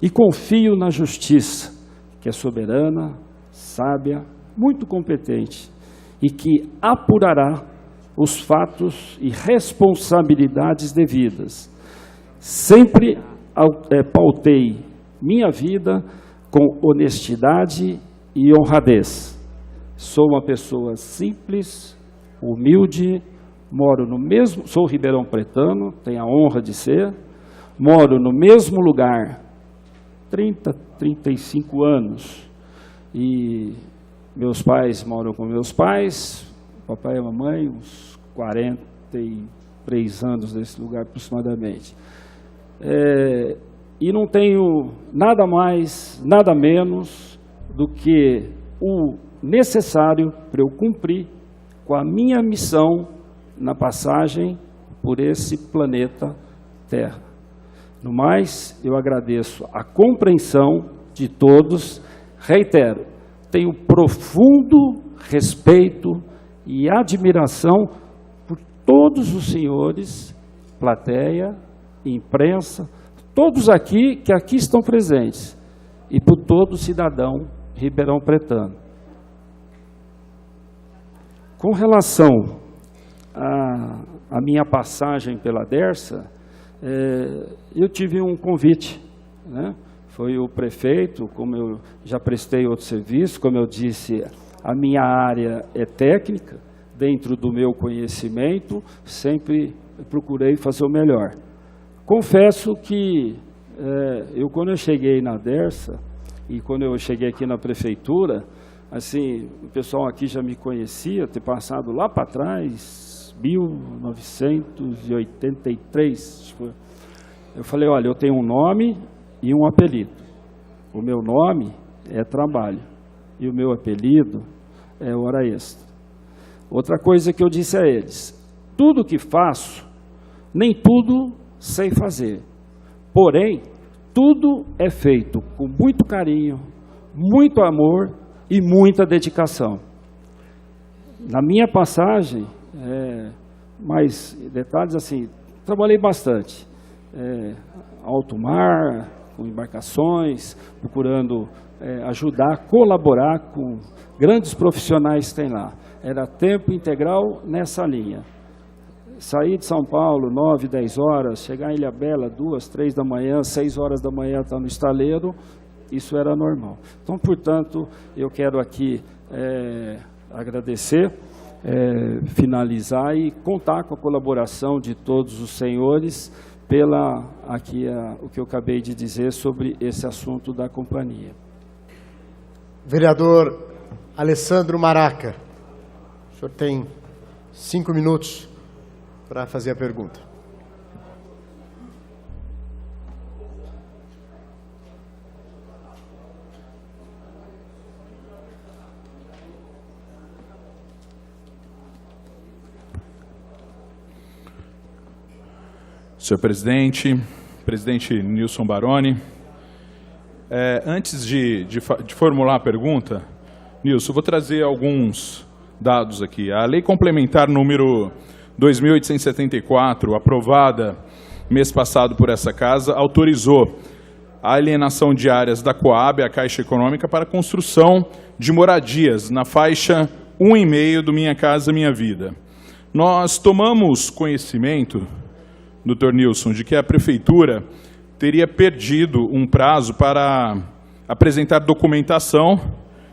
E confio na justiça, que é soberana, sábia, muito competente, e que apurará os fatos e responsabilidades devidas. Sempre pautei minha vida com honestidade e honradez. Sou uma pessoa simples, humilde, sou ribeirão pretano, tenho a honra de ser, moro no mesmo lugar 35 anos, e meus pais moram com meus pais, papai e mamãe, uns 43 anos nesse lugar aproximadamente. E não tenho nada mais, nada menos do que o necessário para eu cumprir com a minha missão na passagem por esse planeta Terra. No mais, eu agradeço a compreensão de todos. Reitero, tenho profundo respeito e admiração por todos os senhores, plateia, imprensa, todos aqui que aqui estão presentes, e por todo cidadão ribeirão-pretano. Com relação a minha passagem pela Dersa, eu tive um convite, né? Foi o prefeito, como eu já prestei outro serviço, como eu disse, a minha área é técnica, dentro do meu conhecimento, sempre procurei fazer o melhor. Confesso que quando eu cheguei na Dersa e quando eu cheguei aqui na prefeitura, assim, o pessoal aqui já me conhecia, ter passado lá para trás, 1983. Eu falei, olha, eu tenho um nome e um apelido. O meu nome é trabalho e o meu apelido é hora extra. Outra coisa que eu disse a eles, tudo que faço, nem tudo sei fazer. Porém, tudo é feito com muito carinho, muito amor e muita dedicação. Na minha passagem, mais detalhes assim, trabalhei bastante. Alto mar, com embarcações, procurando ajudar, colaborar com grandes profissionais que tem lá. Era tempo integral nessa linha. Sair de São Paulo, 9, 10 horas, chegar em Ilhabela, 2, 3 da manhã, 6 horas da manhã estar no estaleiro, isso era normal. Então, portanto, eu quero aqui agradecer, finalizar e contar com a colaboração de todos os senhores o que eu acabei de dizer sobre esse assunto da companhia. Vereador Alessandro Maraca, o senhor tem 5 minutos para fazer a pergunta. Senhor presidente, presidente Nilson Baroni, antes de formular a pergunta, Nilson, vou trazer alguns dados aqui. A Lei Complementar número 2.874, aprovada mês passado por essa casa, autorizou a alienação de áreas da Coab, a Caixa Econômica, para a construção de moradias na faixa 1,5 do Minha Casa Minha Vida. Nós tomamos conhecimento, doutor Nilson, de que a Prefeitura teria perdido um prazo para apresentar documentação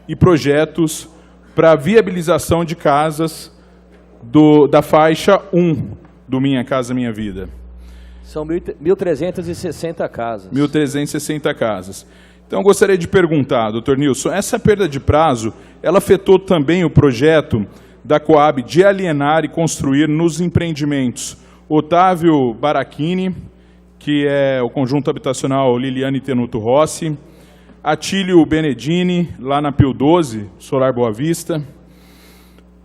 e projetos para a viabilização de casas da faixa 1 do Minha Casa Minha Vida. São 1.360 casas. 1.360 casas. Então, eu gostaria de perguntar, doutor Nilson, essa perda de prazo, ela afetou também o projeto da Coab de alienar e construir nos empreendimentos Otávio Barachini, que é o conjunto habitacional Liliane Tenuto Rossi, Atílio Benedini, lá na Pio 12, Solar Boa Vista,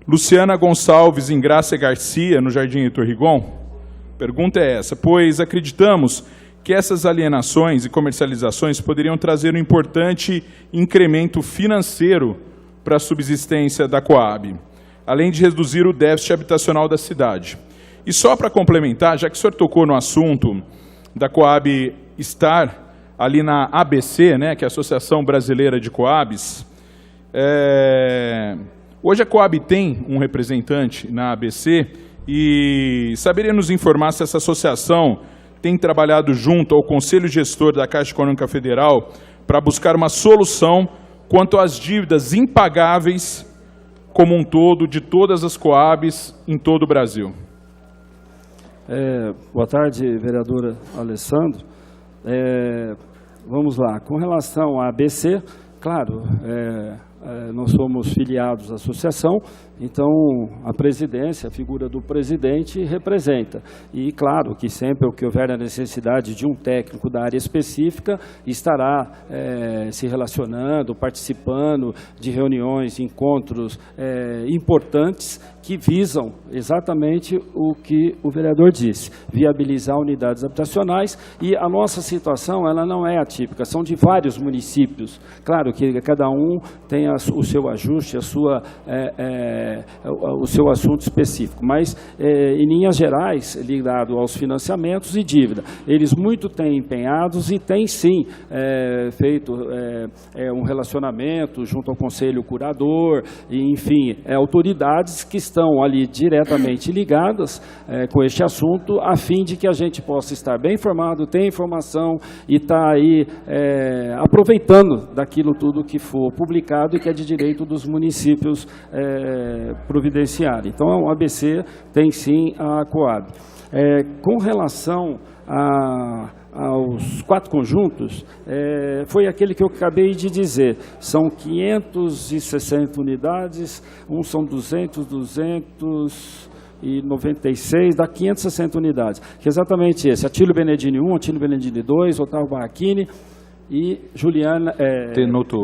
Luciana Gonçalves Ingrácia Garcia, no Jardim Heitor Rigon? Pergunta é essa, pois acreditamos que essas alienações e comercializações poderiam trazer um importante incremento financeiro para a subsistência da Coab, além de reduzir o déficit habitacional da cidade. E só para complementar, já que o senhor tocou no assunto da Coab estar ali na ABC, né, que é a Associação Brasileira de Coabs, hoje a Coab tem um representante na ABC e saberia nos informar se essa associação tem trabalhado junto ao Conselho Gestor da Caixa Econômica Federal para buscar uma solução quanto às dívidas impagáveis como um todo de todas as Coabs em todo o Brasil. Boa tarde, vereadora Alessandro. Vamos lá, com relação à ABC, claro, nós somos filiados à associação, então a presidência, a figura do presidente representa. E claro que sempre que houver a necessidade de um técnico da área específica, estará se relacionando, participando de reuniões, encontros importantes que visam exatamente o que o vereador disse, viabilizar unidades habitacionais. E a nossa situação ela não é atípica, são de vários municípios. Claro que cada um tem o seu ajuste, o seu assunto específico. Mas, em linhas gerais, ligado aos financiamentos e dívida, eles muito têm empenhados e têm, sim, feito um relacionamento junto ao Conselho Curador, e, enfim, autoridades que estão ali diretamente ligadas com este assunto, a fim de que a gente possa estar bem informado, ter informação e estar aí aproveitando daquilo tudo que for publicado e que é de direito dos municípios providenciarem. Então, o ABC tem sim a Coab. Com relação aos 4 conjuntos, foi aquele que eu acabei de dizer. São 560 unidades, uns são 296, dá 560 unidades. Que é exatamente esse: Atílio Benedini 1, Atílio Benedini 2, Otávio Barrachini e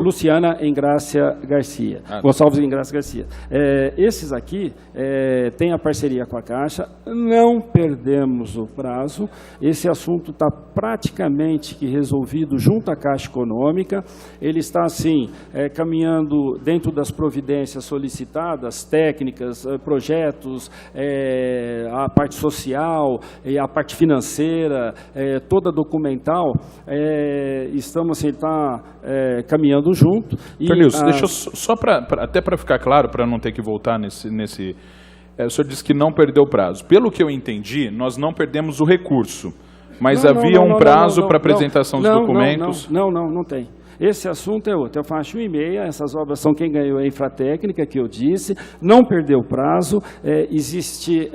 Luciana Engrácia Garcia, Gonçalves Engrácia Garcia. Esses aqui têm a parceria com a Caixa, não perdemos o prazo, esse assunto está praticamente resolvido junto à Caixa Econômica, ele está assim, caminhando dentro das providências solicitadas, técnicas, projetos, a parte social, a parte financeira, toda documental, estamos assim, caminhando junto. Nilson, deixa eu só até para ficar claro, para não ter que voltar nesse o senhor disse que não perdeu o prazo. Pelo que eu entendi, nós não perdemos o recurso, mas havia um prazo para apresentação dos documentos. Não tem. Esse assunto é outro. É faixa 1,5, essas obras são quem ganhou a infratécnica, que eu disse, não perdeu o prazo, existia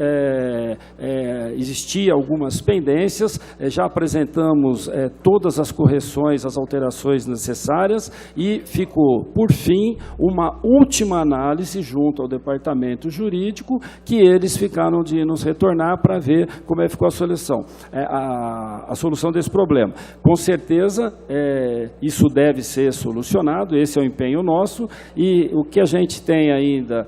algumas pendências, já apresentamos todas as correções, as alterações necessárias e ficou, por fim, uma última análise junto ao departamento jurídico, que eles ficaram de nos retornar para ver como ficou a solução, a solução desse problema. Com certeza, isso deve ser solucionado, esse é o empenho nosso, e o que a gente tem ainda,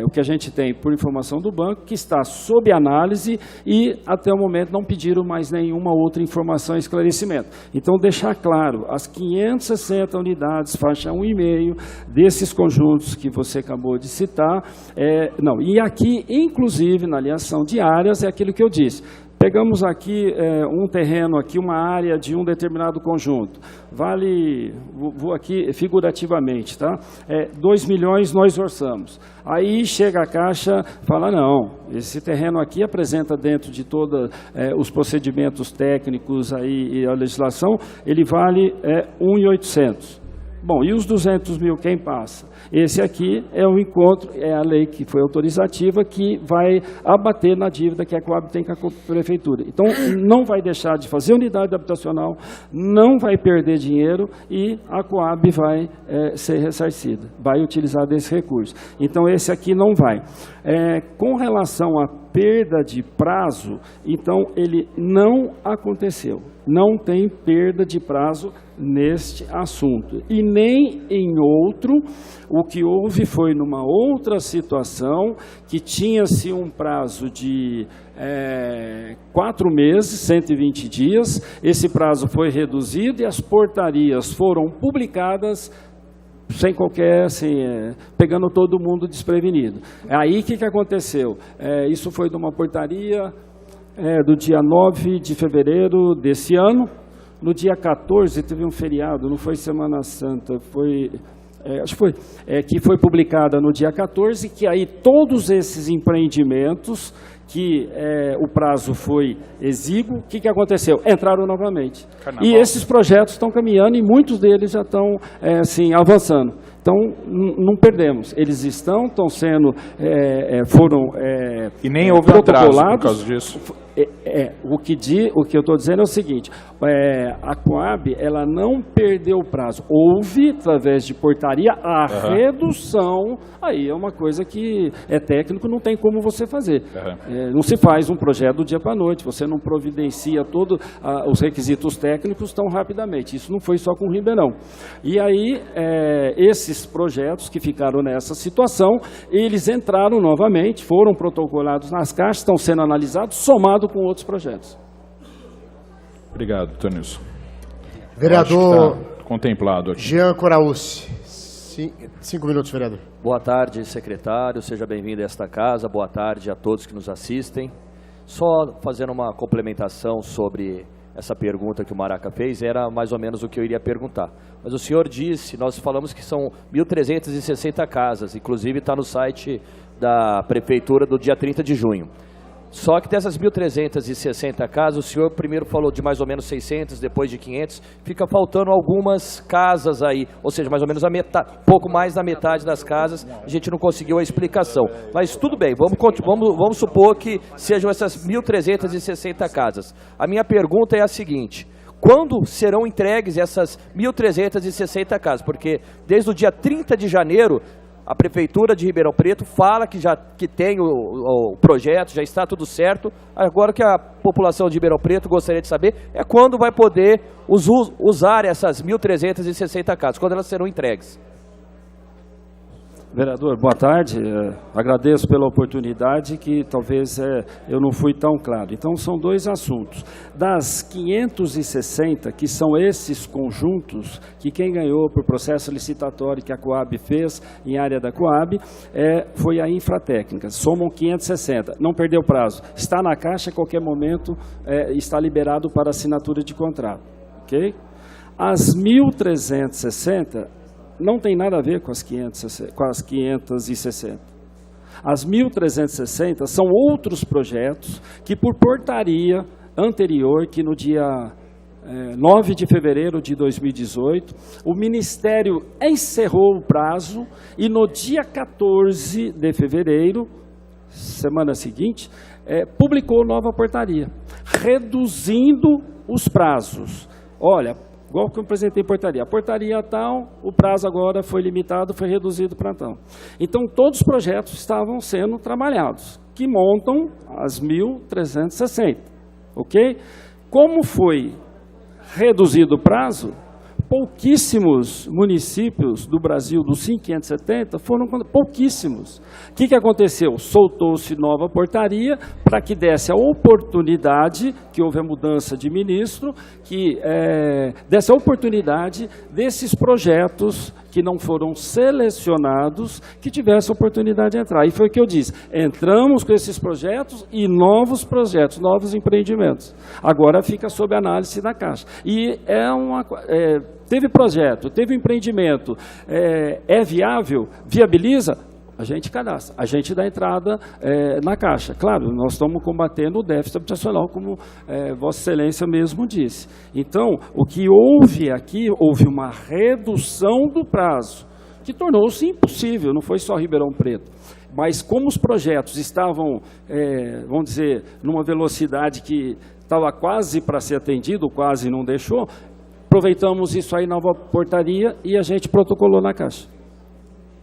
o que a gente tem por informação do banco, que está sob análise e até o momento não pediram mais nenhuma outra informação e esclarecimento. Então, deixar claro, as 560 unidades, faixa 1,5, desses conjuntos que você acabou de citar, e aqui, inclusive, na alienação de áreas, é aquilo que eu disse. Pegamos aqui um terreno, aqui uma área de um determinado conjunto. Vale, vou aqui figurativamente, tá? 2 milhões nós orçamos. Aí chega a Caixa e fala, não, esse terreno aqui apresenta dentro de todos os procedimentos técnicos aí, e a legislação, ele vale 1.800. Bom, e os 200 mil quem passa? Esse aqui é o encontro, é a lei que foi autorizativa, que vai abater na dívida que a Coab tem com a Prefeitura. Então, não vai deixar de fazer unidade habitacional, não vai perder dinheiro e a Coab vai ser ressarcida, vai utilizar desse recurso. Então, esse aqui não vai. Com relação à perda de prazo, então, ele não aconteceu. Não tem perda de prazo neste assunto. E nem em outro. O que houve foi numa outra situação que tinha-se um prazo de 4 meses, 120 dias. Esse prazo foi reduzido e as portarias foram publicadas sem qualquer, assim, pegando todo mundo desprevenido. Aí o que aconteceu? Isso foi de uma portaria do dia 9 de fevereiro desse ano. No dia 14 teve um feriado, não foi Semana Santa, foi... acho que foi, que foi publicada no dia 14, que aí todos esses empreendimentos que o prazo foi exíguo, o que aconteceu? Entraram novamente. Carnaval. E esses projetos estão caminhando e muitos deles já estão assim, avançando. Então, não perdemos. Eles estão sendo, foram e nem houve atraso por causa disso. O que eu estou dizendo é o seguinte, a Coab ela não perdeu o prazo. Houve, através de portaria, a redução, aí é uma coisa que é técnico, não tem como você fazer. Não se faz um projeto do dia para a noite, você não providencia todos os requisitos técnicos tão rapidamente. Isso não foi só com o Ribeirão. E aí, esses projetos que ficaram nessa situação, eles entraram novamente, foram protocolados nas caixas, estão sendo analisados, somado com outros projetos. Obrigado, doutor Nilson. Vereador tá contemplado aqui. Jean Coraúci, 5 minutos, vereador. Boa tarde, secretário. Seja bem-vindo a esta casa. Boa tarde a todos que nos assistem. Só fazendo uma complementação sobre essa pergunta que o Maraca fez, era mais ou menos o que eu iria perguntar. Mas o senhor disse, nós falamos que são 1.360 casas, inclusive está no site da Prefeitura do dia 30 de junho. Só que dessas 1.360 casas, o senhor primeiro falou de mais ou menos 600, depois de 500, fica faltando algumas casas aí, ou seja, mais ou menos a metade, pouco mais da metade das casas, a gente não conseguiu a explicação. Mas tudo bem, vamos supor que sejam essas 1.360 casas. A minha pergunta é a seguinte: quando serão entregues essas 1.360 casas? Porque desde o dia 30 de janeiro, a Prefeitura de Ribeirão Preto fala que tem o projeto, já está tudo certo. Agora que a população de Ribeirão Preto gostaria de saber é quando vai poder usar essas 1.360 casas, quando elas serão entregues. Vereador, boa tarde. Agradeço pela oportunidade, que talvez eu não fui tão claro. Então, são dois assuntos. Das 560, que são esses conjuntos, que quem ganhou por processo licitatório que a Coab fez em área da Coab, foi a Infratécnica. Somam 560. Não perdeu prazo. Está na Caixa, a qualquer momento está liberado para assinatura de contrato. Ok? As 1.360... não tem nada a ver com as 560. As 1.360 são outros projetos que, por portaria anterior, que no dia 9 de fevereiro de 2018, o Ministério encerrou o prazo e no dia 14 de fevereiro, semana seguinte, publicou nova portaria, reduzindo os prazos. Olha, igual que eu apresentei portaria. A portaria tal, o prazo agora foi limitado, foi reduzido para tal. Então, todos os projetos estavam sendo trabalhados, que montam as 1.360, ok? Como foi reduzido o prazo, pouquíssimos municípios do Brasil, dos 570, foram pouquíssimos. O que aconteceu? Soltou-se nova portaria para que desse a oportunidade, que houve a mudança de ministro, que desse a oportunidade desses projetos que não foram selecionados, que tivessem a oportunidade de entrar. E foi o que eu disse, entramos com esses projetos e novos projetos, novos empreendimentos. Agora fica sob análise da Caixa. E teve projeto, teve empreendimento, é viável, viabiliza, a gente cadastra, a gente dá entrada na Caixa. Claro, nós estamos combatendo o déficit habitacional, como Vossa Excelência mesmo disse. Então, o que houve aqui, houve uma redução do prazo, que tornou-se impossível, não foi só Ribeirão Preto. Mas como os projetos estavam, vamos dizer, numa velocidade que estava quase para ser atendido, quase não deixou, aproveitamos isso aí, nova portaria, e a gente protocolou na Caixa.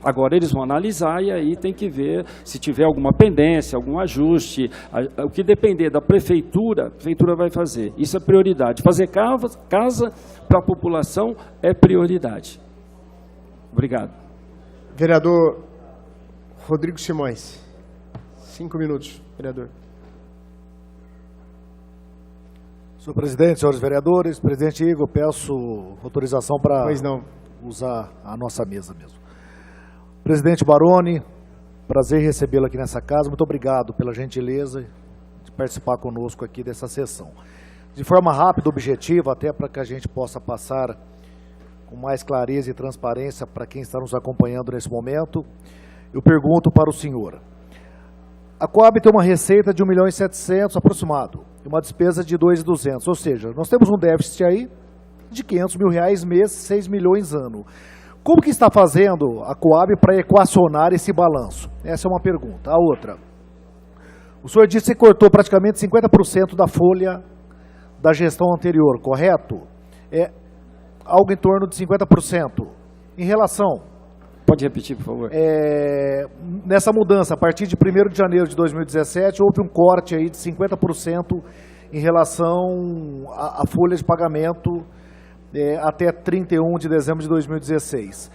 Agora eles vão analisar e aí tem que ver se tiver alguma pendência, algum ajuste. O que depender da prefeitura, a prefeitura vai fazer. Isso é prioridade. Fazer casa para a população é prioridade. Obrigado. Vereador Rodrigo Simões. 5 minutos, vereador. Senhor presidente, senhores vereadores, presidente Igor, peço autorização para usar a nossa mesa mesmo. Presidente Baroni, prazer em recebê-lo aqui nessa casa. Muito obrigado pela gentileza de participar conosco aqui dessa sessão. De forma rápida, objetiva, até para que a gente possa passar com mais clareza e transparência para quem está nos acompanhando nesse momento, eu pergunto para o senhor. A Coab tem uma receita de 1.700.000 aproximado, e uma despesa de 2.200.000, ou seja, nós temos um déficit aí de R$500.000 mês, 6 milhões ano. Como que está fazendo a Coab para equacionar esse balanço? Essa é uma pergunta. A outra, o senhor disse que cortou praticamente 50% da folha da gestão anterior, correto? É algo em torno de 50%. Em relação... Pode repetir, por favor. Nessa mudança, a partir de 1º de janeiro de 2017, houve um corte aí de 50% em relação à folha de pagamento até 31 de dezembro de 2016.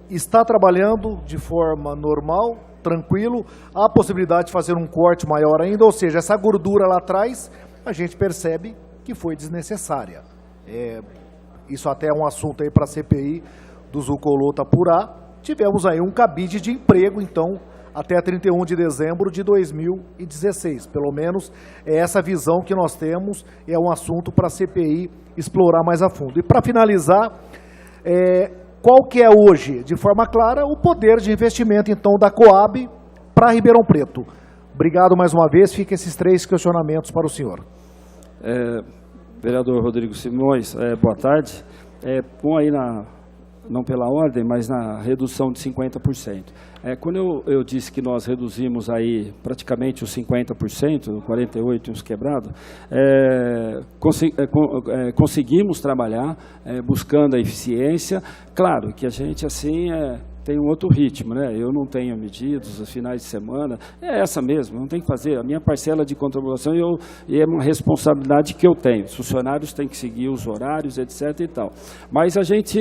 Está trabalhando de forma normal, tranquilo, há a possibilidade de fazer um corte maior ainda, ou seja, essa gordura lá atrás, a gente percebe que foi desnecessária. Isso até é um assunto aí para a CPI, do Zucoloto Apurá, tivemos aí um cabide de emprego, então, até 31 de dezembro de 2016. Pelo menos é essa visão que nós temos, é um assunto para a CPI explorar mais a fundo. E para finalizar, qual que é hoje, de forma clara, o poder de investimento, então, da Coab para Ribeirão Preto? Obrigado mais uma vez, fiquem esses 3 questionamentos para o senhor. Vereador Rodrigo Simões, boa tarde. Bom aí não pela ordem, mas na redução de 50%. Quando eu disse que nós reduzimos aí praticamente os 50%, 48% e uns quebrados, conseguimos trabalhar buscando a eficiência. Claro que a gente assim tem um outro ritmo, né? Eu não tenho medidos os finais de semana, é essa mesmo, não tem que fazer. A minha parcela de contribuição e é uma responsabilidade que eu tenho. Os funcionários têm que seguir os horários, etc. e tal. Mas a gente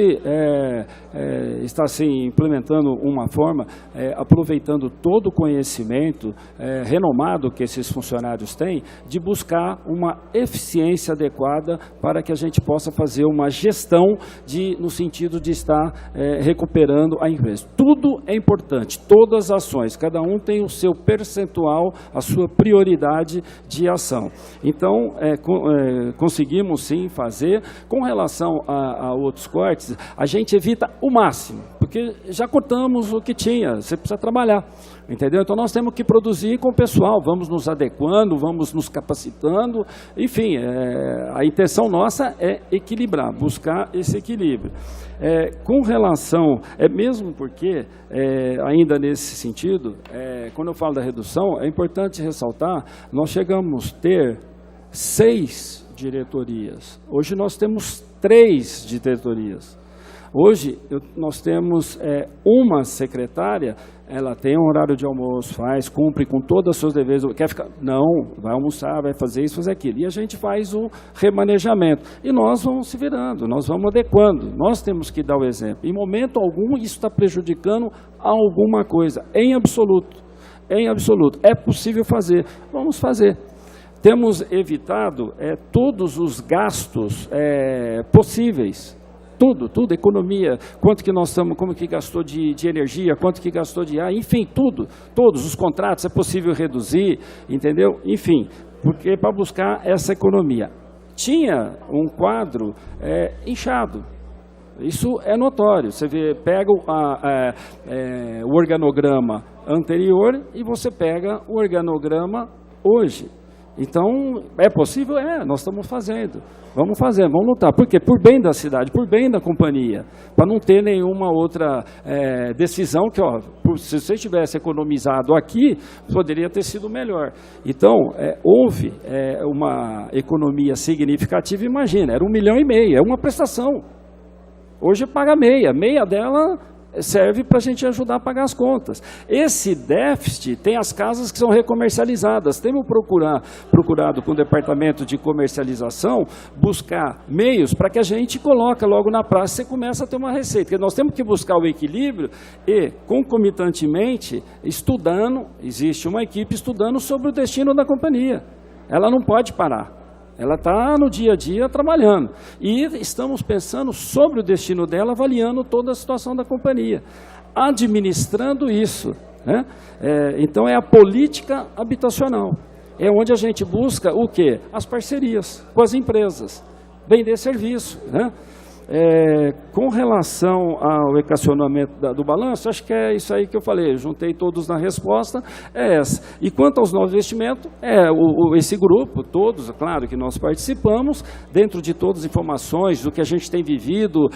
está assim, implementando uma forma, aproveitando todo o conhecimento renomado que esses funcionários têm, de buscar uma eficiência adequada para que a gente possa fazer uma gestão no sentido de estar recuperando a empresa. Tudo é importante, todas as ações, cada um tem o seu percentual, a sua prioridade de ação. Então, conseguimos sim fazer. Com relação a outros cortes, a gente evita o máximo, porque já cortamos o que tinha, você precisa trabalhar, entendeu? Então nós temos que produzir com o pessoal, vamos nos adequando, vamos nos capacitando, enfim, a intenção nossa é equilibrar, buscar esse equilíbrio. Com relação, mesmo porque, ainda nesse sentido, quando eu falo da redução, é importante ressaltar, nós chegamos a ter 6 diretorias, hoje nós temos 3 diretorias. Hoje nós temos uma secretária, ela tem um horário de almoço, cumpre com todos os seus deveres, quer ficar? Não, vai almoçar, vai fazer isso, fazer aquilo. E a gente faz o remanejamento. E nós vamos se virando, nós vamos adequando, nós temos que dar o exemplo. Em momento algum isso está prejudicando alguma coisa, em absoluto. Em absoluto. É possível fazer, vamos fazer. Temos evitado todos os gastos possíveis. Tudo, economia, quanto que nós estamos, como que gastou de energia, quanto que gastou de ar, enfim, todos os contratos é possível reduzir, entendeu? Enfim, porque para buscar essa economia. Tinha um quadro inchado, isso é notório, você pega o organograma anterior e você pega o organograma hoje. Então, é possível? Nós estamos fazendo. Vamos fazer, vamos lutar. Por quê? Por bem da cidade, por bem da companhia. Para não ter nenhuma outra decisão que, se você tivesse economizado aqui, poderia ter sido melhor. Então, houve uma economia significativa, imagina, era 1,5 milhão, é uma prestação. Hoje paga meia dela serve para a gente ajudar a pagar as contas. Esse déficit tem as casas que são recomercializadas. Temos procurado com o departamento de comercialização buscar meios para que a gente coloque logo na praça e você começa a ter uma receita. Porque nós temos que buscar o equilíbrio e, concomitantemente, existe uma equipe estudando sobre o destino da companhia. Ela não pode parar. Ela está no dia a dia trabalhando. E estamos pensando sobre o destino dela, avaliando toda a situação da companhia, administrando isso, né? Então é a política habitacional. É onde a gente busca o quê? As parcerias com as empresas, vender serviço, né? Com relação ao equacionamento do balanço, acho que é isso aí que eu falei, juntei todos na resposta, essa. E quanto aos novos investimentos, esse grupo, todos, claro que nós participamos, dentro de todas as informações, do que a gente tem vivido,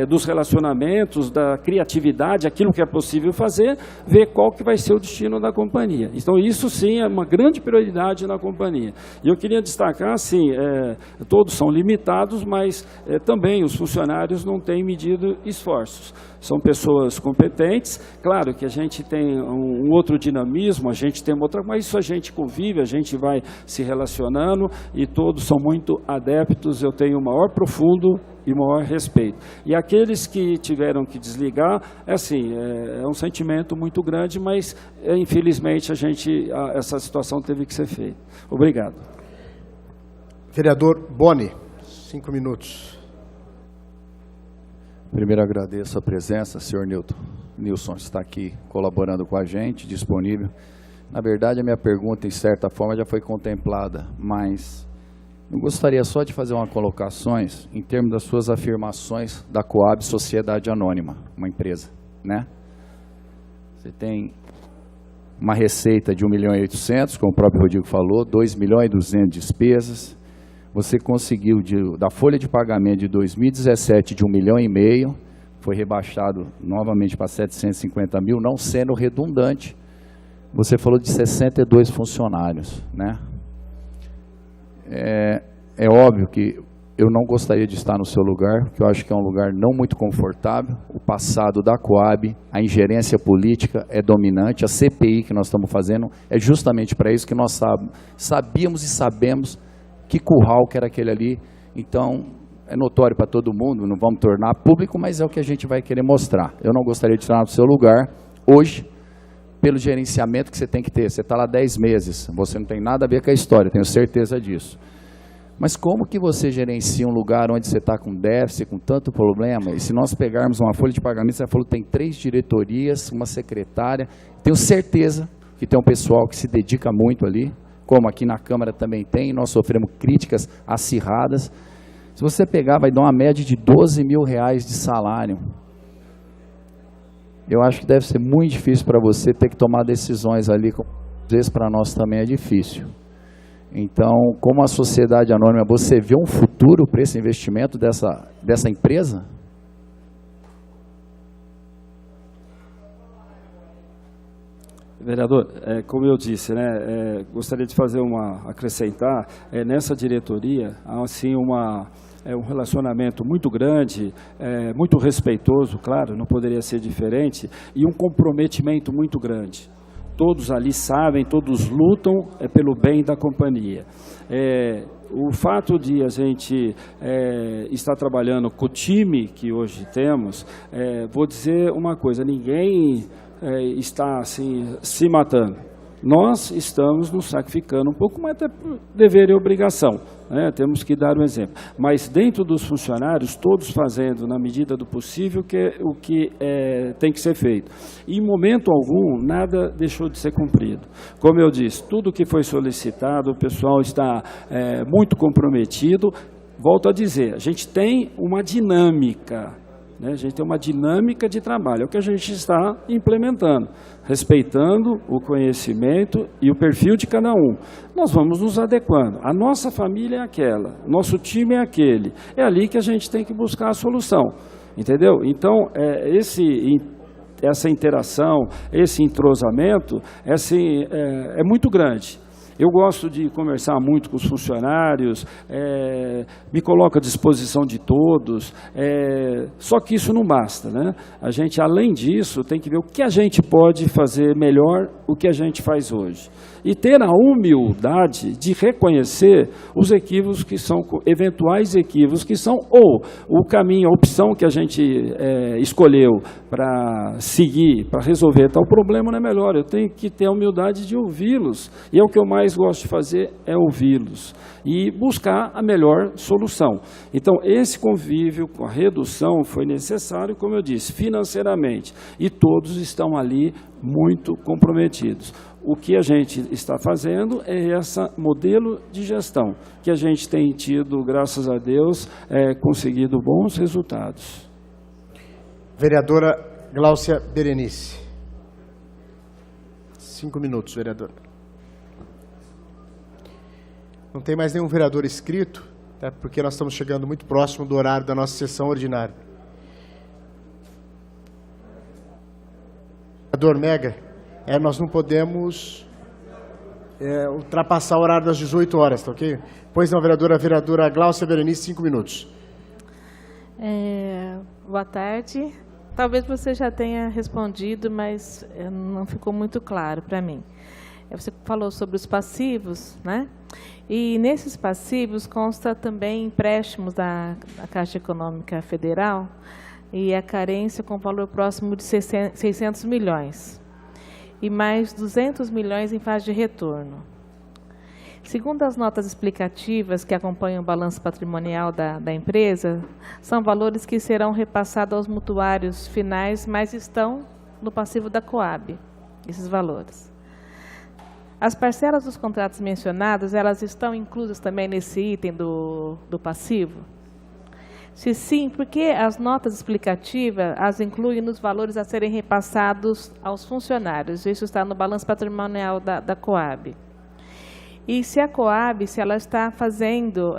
dos relacionamentos, da criatividade, aquilo que é possível fazer, ver qual que vai ser o destino da companhia. Então isso sim é uma grande prioridade na companhia. E eu queria destacar, assim, todos são limitados, mas também os funcionários não têm medido esforços. São pessoas competentes, claro que a gente tem um outro dinamismo, a gente tem outra, mas isso a gente convive, a gente vai se relacionando e todos são muito adeptos, eu tenho o maior profundo e maior respeito. E aqueles que tiveram que desligar, é um sentimento muito grande, mas infelizmente essa situação teve que ser feita. Obrigado. Vereador Boni, 5 minutos. Primeiro agradeço a presença, senhor Nilson está aqui colaborando com a gente, disponível. Na verdade, a minha pergunta, em certa forma, já foi contemplada, mas eu gostaria só de fazer umas colocações em termos das suas afirmações da Coab Sociedade Anônima, uma empresa, né? Você tem uma receita de 1.800.000, como o próprio Rodrigo falou, 2.200.000 de despesas. Você conseguiu, da folha de pagamento de 2017 de 1,5 milhão, foi rebaixado novamente para 750.000, não sendo redundante. Você falou de 62 funcionários, né? É óbvio que eu não gostaria de estar no seu lugar, porque eu acho que é um lugar não muito confortável. O passado da Coab, a ingerência política é dominante, a CPI que nós estamos fazendo é justamente para isso que nós sabíamos e sabemos que curral que era aquele ali. Então, é notório para todo mundo, não vamos tornar público, mas é o que a gente vai querer mostrar. Eu não gostaria de estar no seu lugar hoje, pelo gerenciamento que você tem que ter. Você está lá 10 meses, você não tem nada a ver com a história, tenho certeza disso. Mas como que você gerencia um lugar onde você está com déficit, com tanto problema? E se nós pegarmos uma folha de pagamento, você falou que tem 3 diretorias, uma secretária, tenho certeza que tem um pessoal que se dedica muito ali, como aqui na Câmara também tem, nós sofremos críticas acirradas. Se você pegar, vai dar uma média de R$12.000 de salário. Eu acho que deve ser muito difícil para você ter que tomar decisões ali, às vezes para nós também é difícil. Então, como a sociedade anônima, você vê um futuro para esse investimento dessa empresa? Vereador, como eu disse, né, gostaria de fazer acrescentar, nessa diretoria há assim um relacionamento muito grande, muito respeitoso, claro, não poderia ser diferente, e um comprometimento muito grande. Todos ali sabem, todos lutam pelo bem da companhia. O fato de a gente estar trabalhando com o time que hoje temos, vou dizer uma coisa, ninguém está assim, se matando. Nós estamos nos sacrificando um pouco, mas até por dever e obrigação, né? Temos que dar um exemplo. Mas dentro dos funcionários, todos fazendo na medida do possível o que tem que ser feito. E em momento algum, nada deixou de ser cumprido. Como eu disse, tudo que foi solicitado, o pessoal está muito comprometido. Volto a dizer, a gente tem uma dinâmica, né? A gente tem uma dinâmica de trabalho, é o que a gente está implementando, respeitando o conhecimento e o perfil de cada um. Nós vamos nos adequando. A nossa família é aquela, nosso time é aquele. É ali que a gente tem que buscar a solução, entendeu? Então, essa interação, esse entrosamento, é muito grande. Eu gosto de conversar muito com os funcionários, me coloco à disposição de todos, só que isso não basta, né? A gente, além disso, tem que ver o que a gente pode fazer melhor, o que a gente faz hoje. E ter a humildade de reconhecer os equívocos que são, eventuais equívocos que são, ou o caminho, a opção que a gente escolheu para seguir, para resolver tal problema não é melhor. Eu tenho que ter a humildade de ouvi-los, e é o que eu mais gosto de fazer, é ouvi-los e buscar a melhor solução. Então, esse convívio com a redução foi necessário, como eu disse, financeiramente, e todos estão ali muito comprometidos. O que a gente está fazendo é esse modelo de gestão, que a gente tem tido, graças a Deus, conseguido bons resultados. Vereadora Gláucia Berenice. 5 minutos, vereadora. Não tem mais nenhum vereador inscrito, até porque nós estamos chegando muito próximo do horário da nossa sessão ordinária. Vereador Mega, nós não podemos ultrapassar o horário das 18 horas, tá ok? Pois não, vereadora Gláucia Berenice, 5 minutos. Boa tarde. Talvez você já tenha respondido, mas não ficou muito claro para mim. Você falou sobre os passivos, né? E nesses passivos consta também empréstimos da Caixa Econômica Federal e a carência com valor próximo de 600 milhões. E mais 200 milhões em fase de retorno. Segundo as notas explicativas que acompanham o balanço patrimonial da empresa, são valores que serão repassados aos mutuários finais, mas estão no passivo da Coab, esses valores. As parcelas dos contratos mencionados, elas estão inclusas também nesse item do passivo? Se sim, por que as notas explicativas as incluem nos valores a serem repassados aos funcionários? Isso está no balanço patrimonial da Coab. E se a Coab, se ela está fazendo,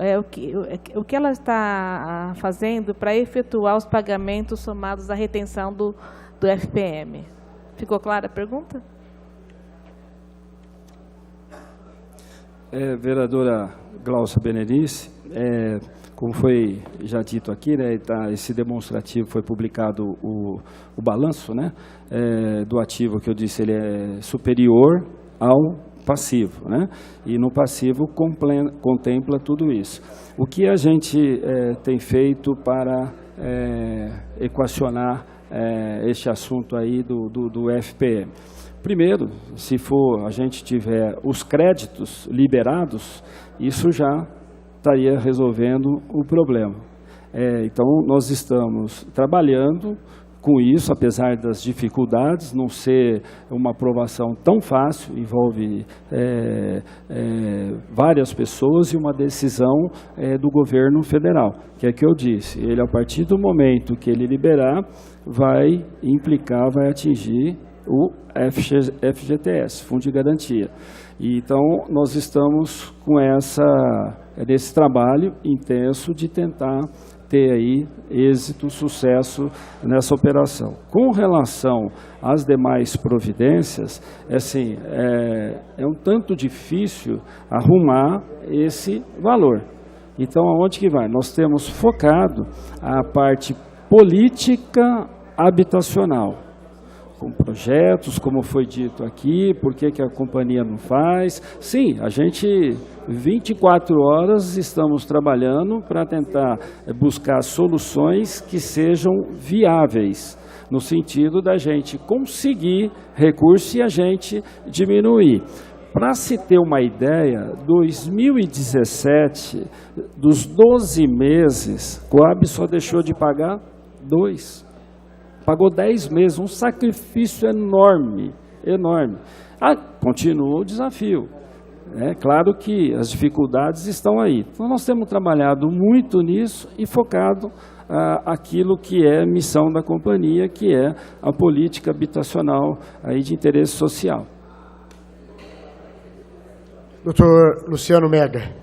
o que ela está fazendo para efetuar os pagamentos somados à retenção do FPM? Ficou clara a pergunta? Vereadora Glaucia Benenice, como foi já dito aqui, né, esse demonstrativo foi publicado o balanço, né, do ativo que eu disse, ele é superior ao passivo, né, e no passivo contempla tudo isso. O que a gente tem feito para equacionar este assunto aí do FPM? Primeiro, se a gente tiver os créditos liberados, isso já estaria resolvendo o problema. Então, nós estamos trabalhando com isso, apesar das dificuldades, não ser uma aprovação tão fácil, envolve várias pessoas e uma decisão do governo federal, que é que eu disse, ele a partir do momento que ele liberar, vai implicar, vai atingir o FGTS, Fundo de Garantia. E, então, nós estamos com nesse trabalho intenso de tentar ter aí êxito, sucesso nessa operação. Com relação às demais providências, é um tanto difícil arrumar esse valor. Então, aonde que vai? Nós temos focado a parte política habitacional, com projetos, como foi dito aqui, por que a companhia não faz. Sim, a gente 24 horas estamos trabalhando para tentar buscar soluções que sejam viáveis, no sentido da gente conseguir recursos e a gente diminuir. Para se ter uma ideia, 2017, dos 12 meses, Coab só deixou de pagar 2. Pagou 10 meses, um sacrifício enorme, enorme. Continua o desafio. É claro que as dificuldades estão aí. Então, nós temos trabalhado muito nisso e focado aquilo que é missão da companhia, que é a política habitacional aí de interesse social. Doutor Luciano Mega.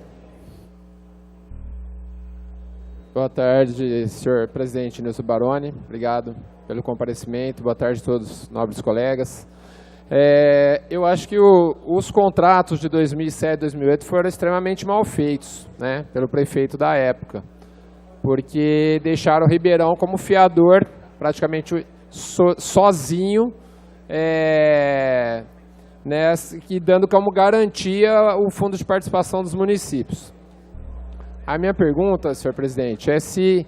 Boa tarde, senhor presidente Nilson Baroni. Obrigado pelo comparecimento. Boa tarde a todos os nobres colegas. Eu acho que os contratos de 2007 e 2008 foram extremamente mal feitos, né, pelo prefeito da época, porque deixaram o Ribeirão como fiador, praticamente sozinho, e dando como garantia o fundo de participação dos municípios. A minha pergunta, senhor presidente, é se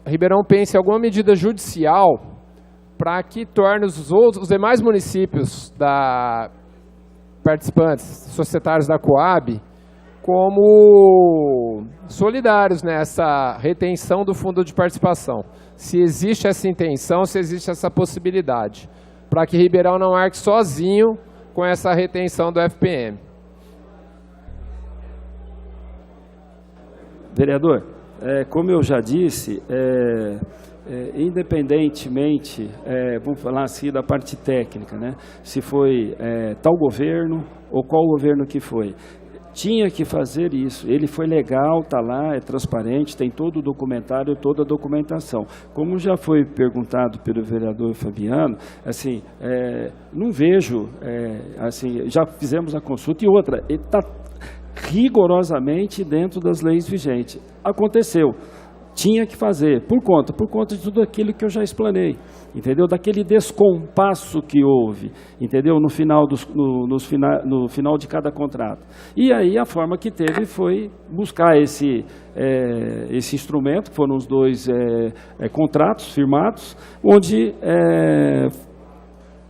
Ribeirão pensa em alguma medida judicial para que torne os demais municípios participantes societários da Coab como solidários nessa retenção do fundo de participação. Se existe essa intenção, se existe essa possibilidade, para que Ribeirão não arque sozinho com essa retenção do FPM. Vereador, como eu já disse, independentemente, vamos falar assim, da parte técnica, né? Se foi tal governo ou qual governo que foi, tinha que fazer isso. Ele foi legal, está lá, é transparente, tem todo o documentário, toda a documentação. Como já foi perguntado pelo vereador Fabiano, assim, não vejo, assim, já fizemos a consulta e outra, ele está rigorosamente dentro das leis vigentes. Aconteceu. Tinha que fazer, por conta de tudo aquilo que eu já explanei, entendeu? Daquele descompasso que houve, entendeu? No final de cada contrato. E aí a forma que teve foi buscar esse instrumento, que foram os 2 contratos firmados, onde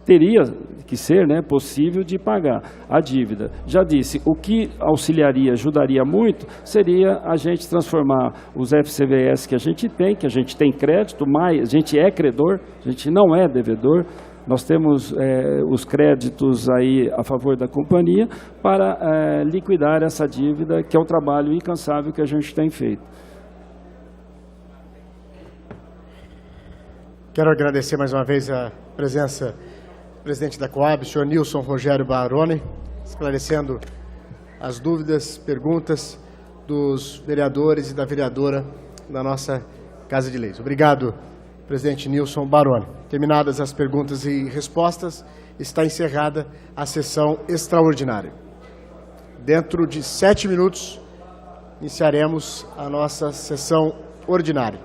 teria que ser, né, possível de pagar a dívida. Já disse, o que auxiliaria, ajudaria muito, seria a gente transformar os FCVS que a gente tem crédito, mas a gente é credor, a gente não é devedor. Nós temos os créditos aí a favor da companhia para liquidar essa dívida, que é o trabalho incansável que a gente tem feito. Quero agradecer mais uma vez a presença do presidente da Coab, o senhor Nilson Rogério Baroni, esclarecendo as dúvidas, perguntas dos vereadores e da vereadora da nossa Casa de Leis. Obrigado, presidente Nilson Baroni. Terminadas as perguntas e respostas, está encerrada a sessão extraordinária. Dentro de 7 minutos, iniciaremos a nossa sessão ordinária.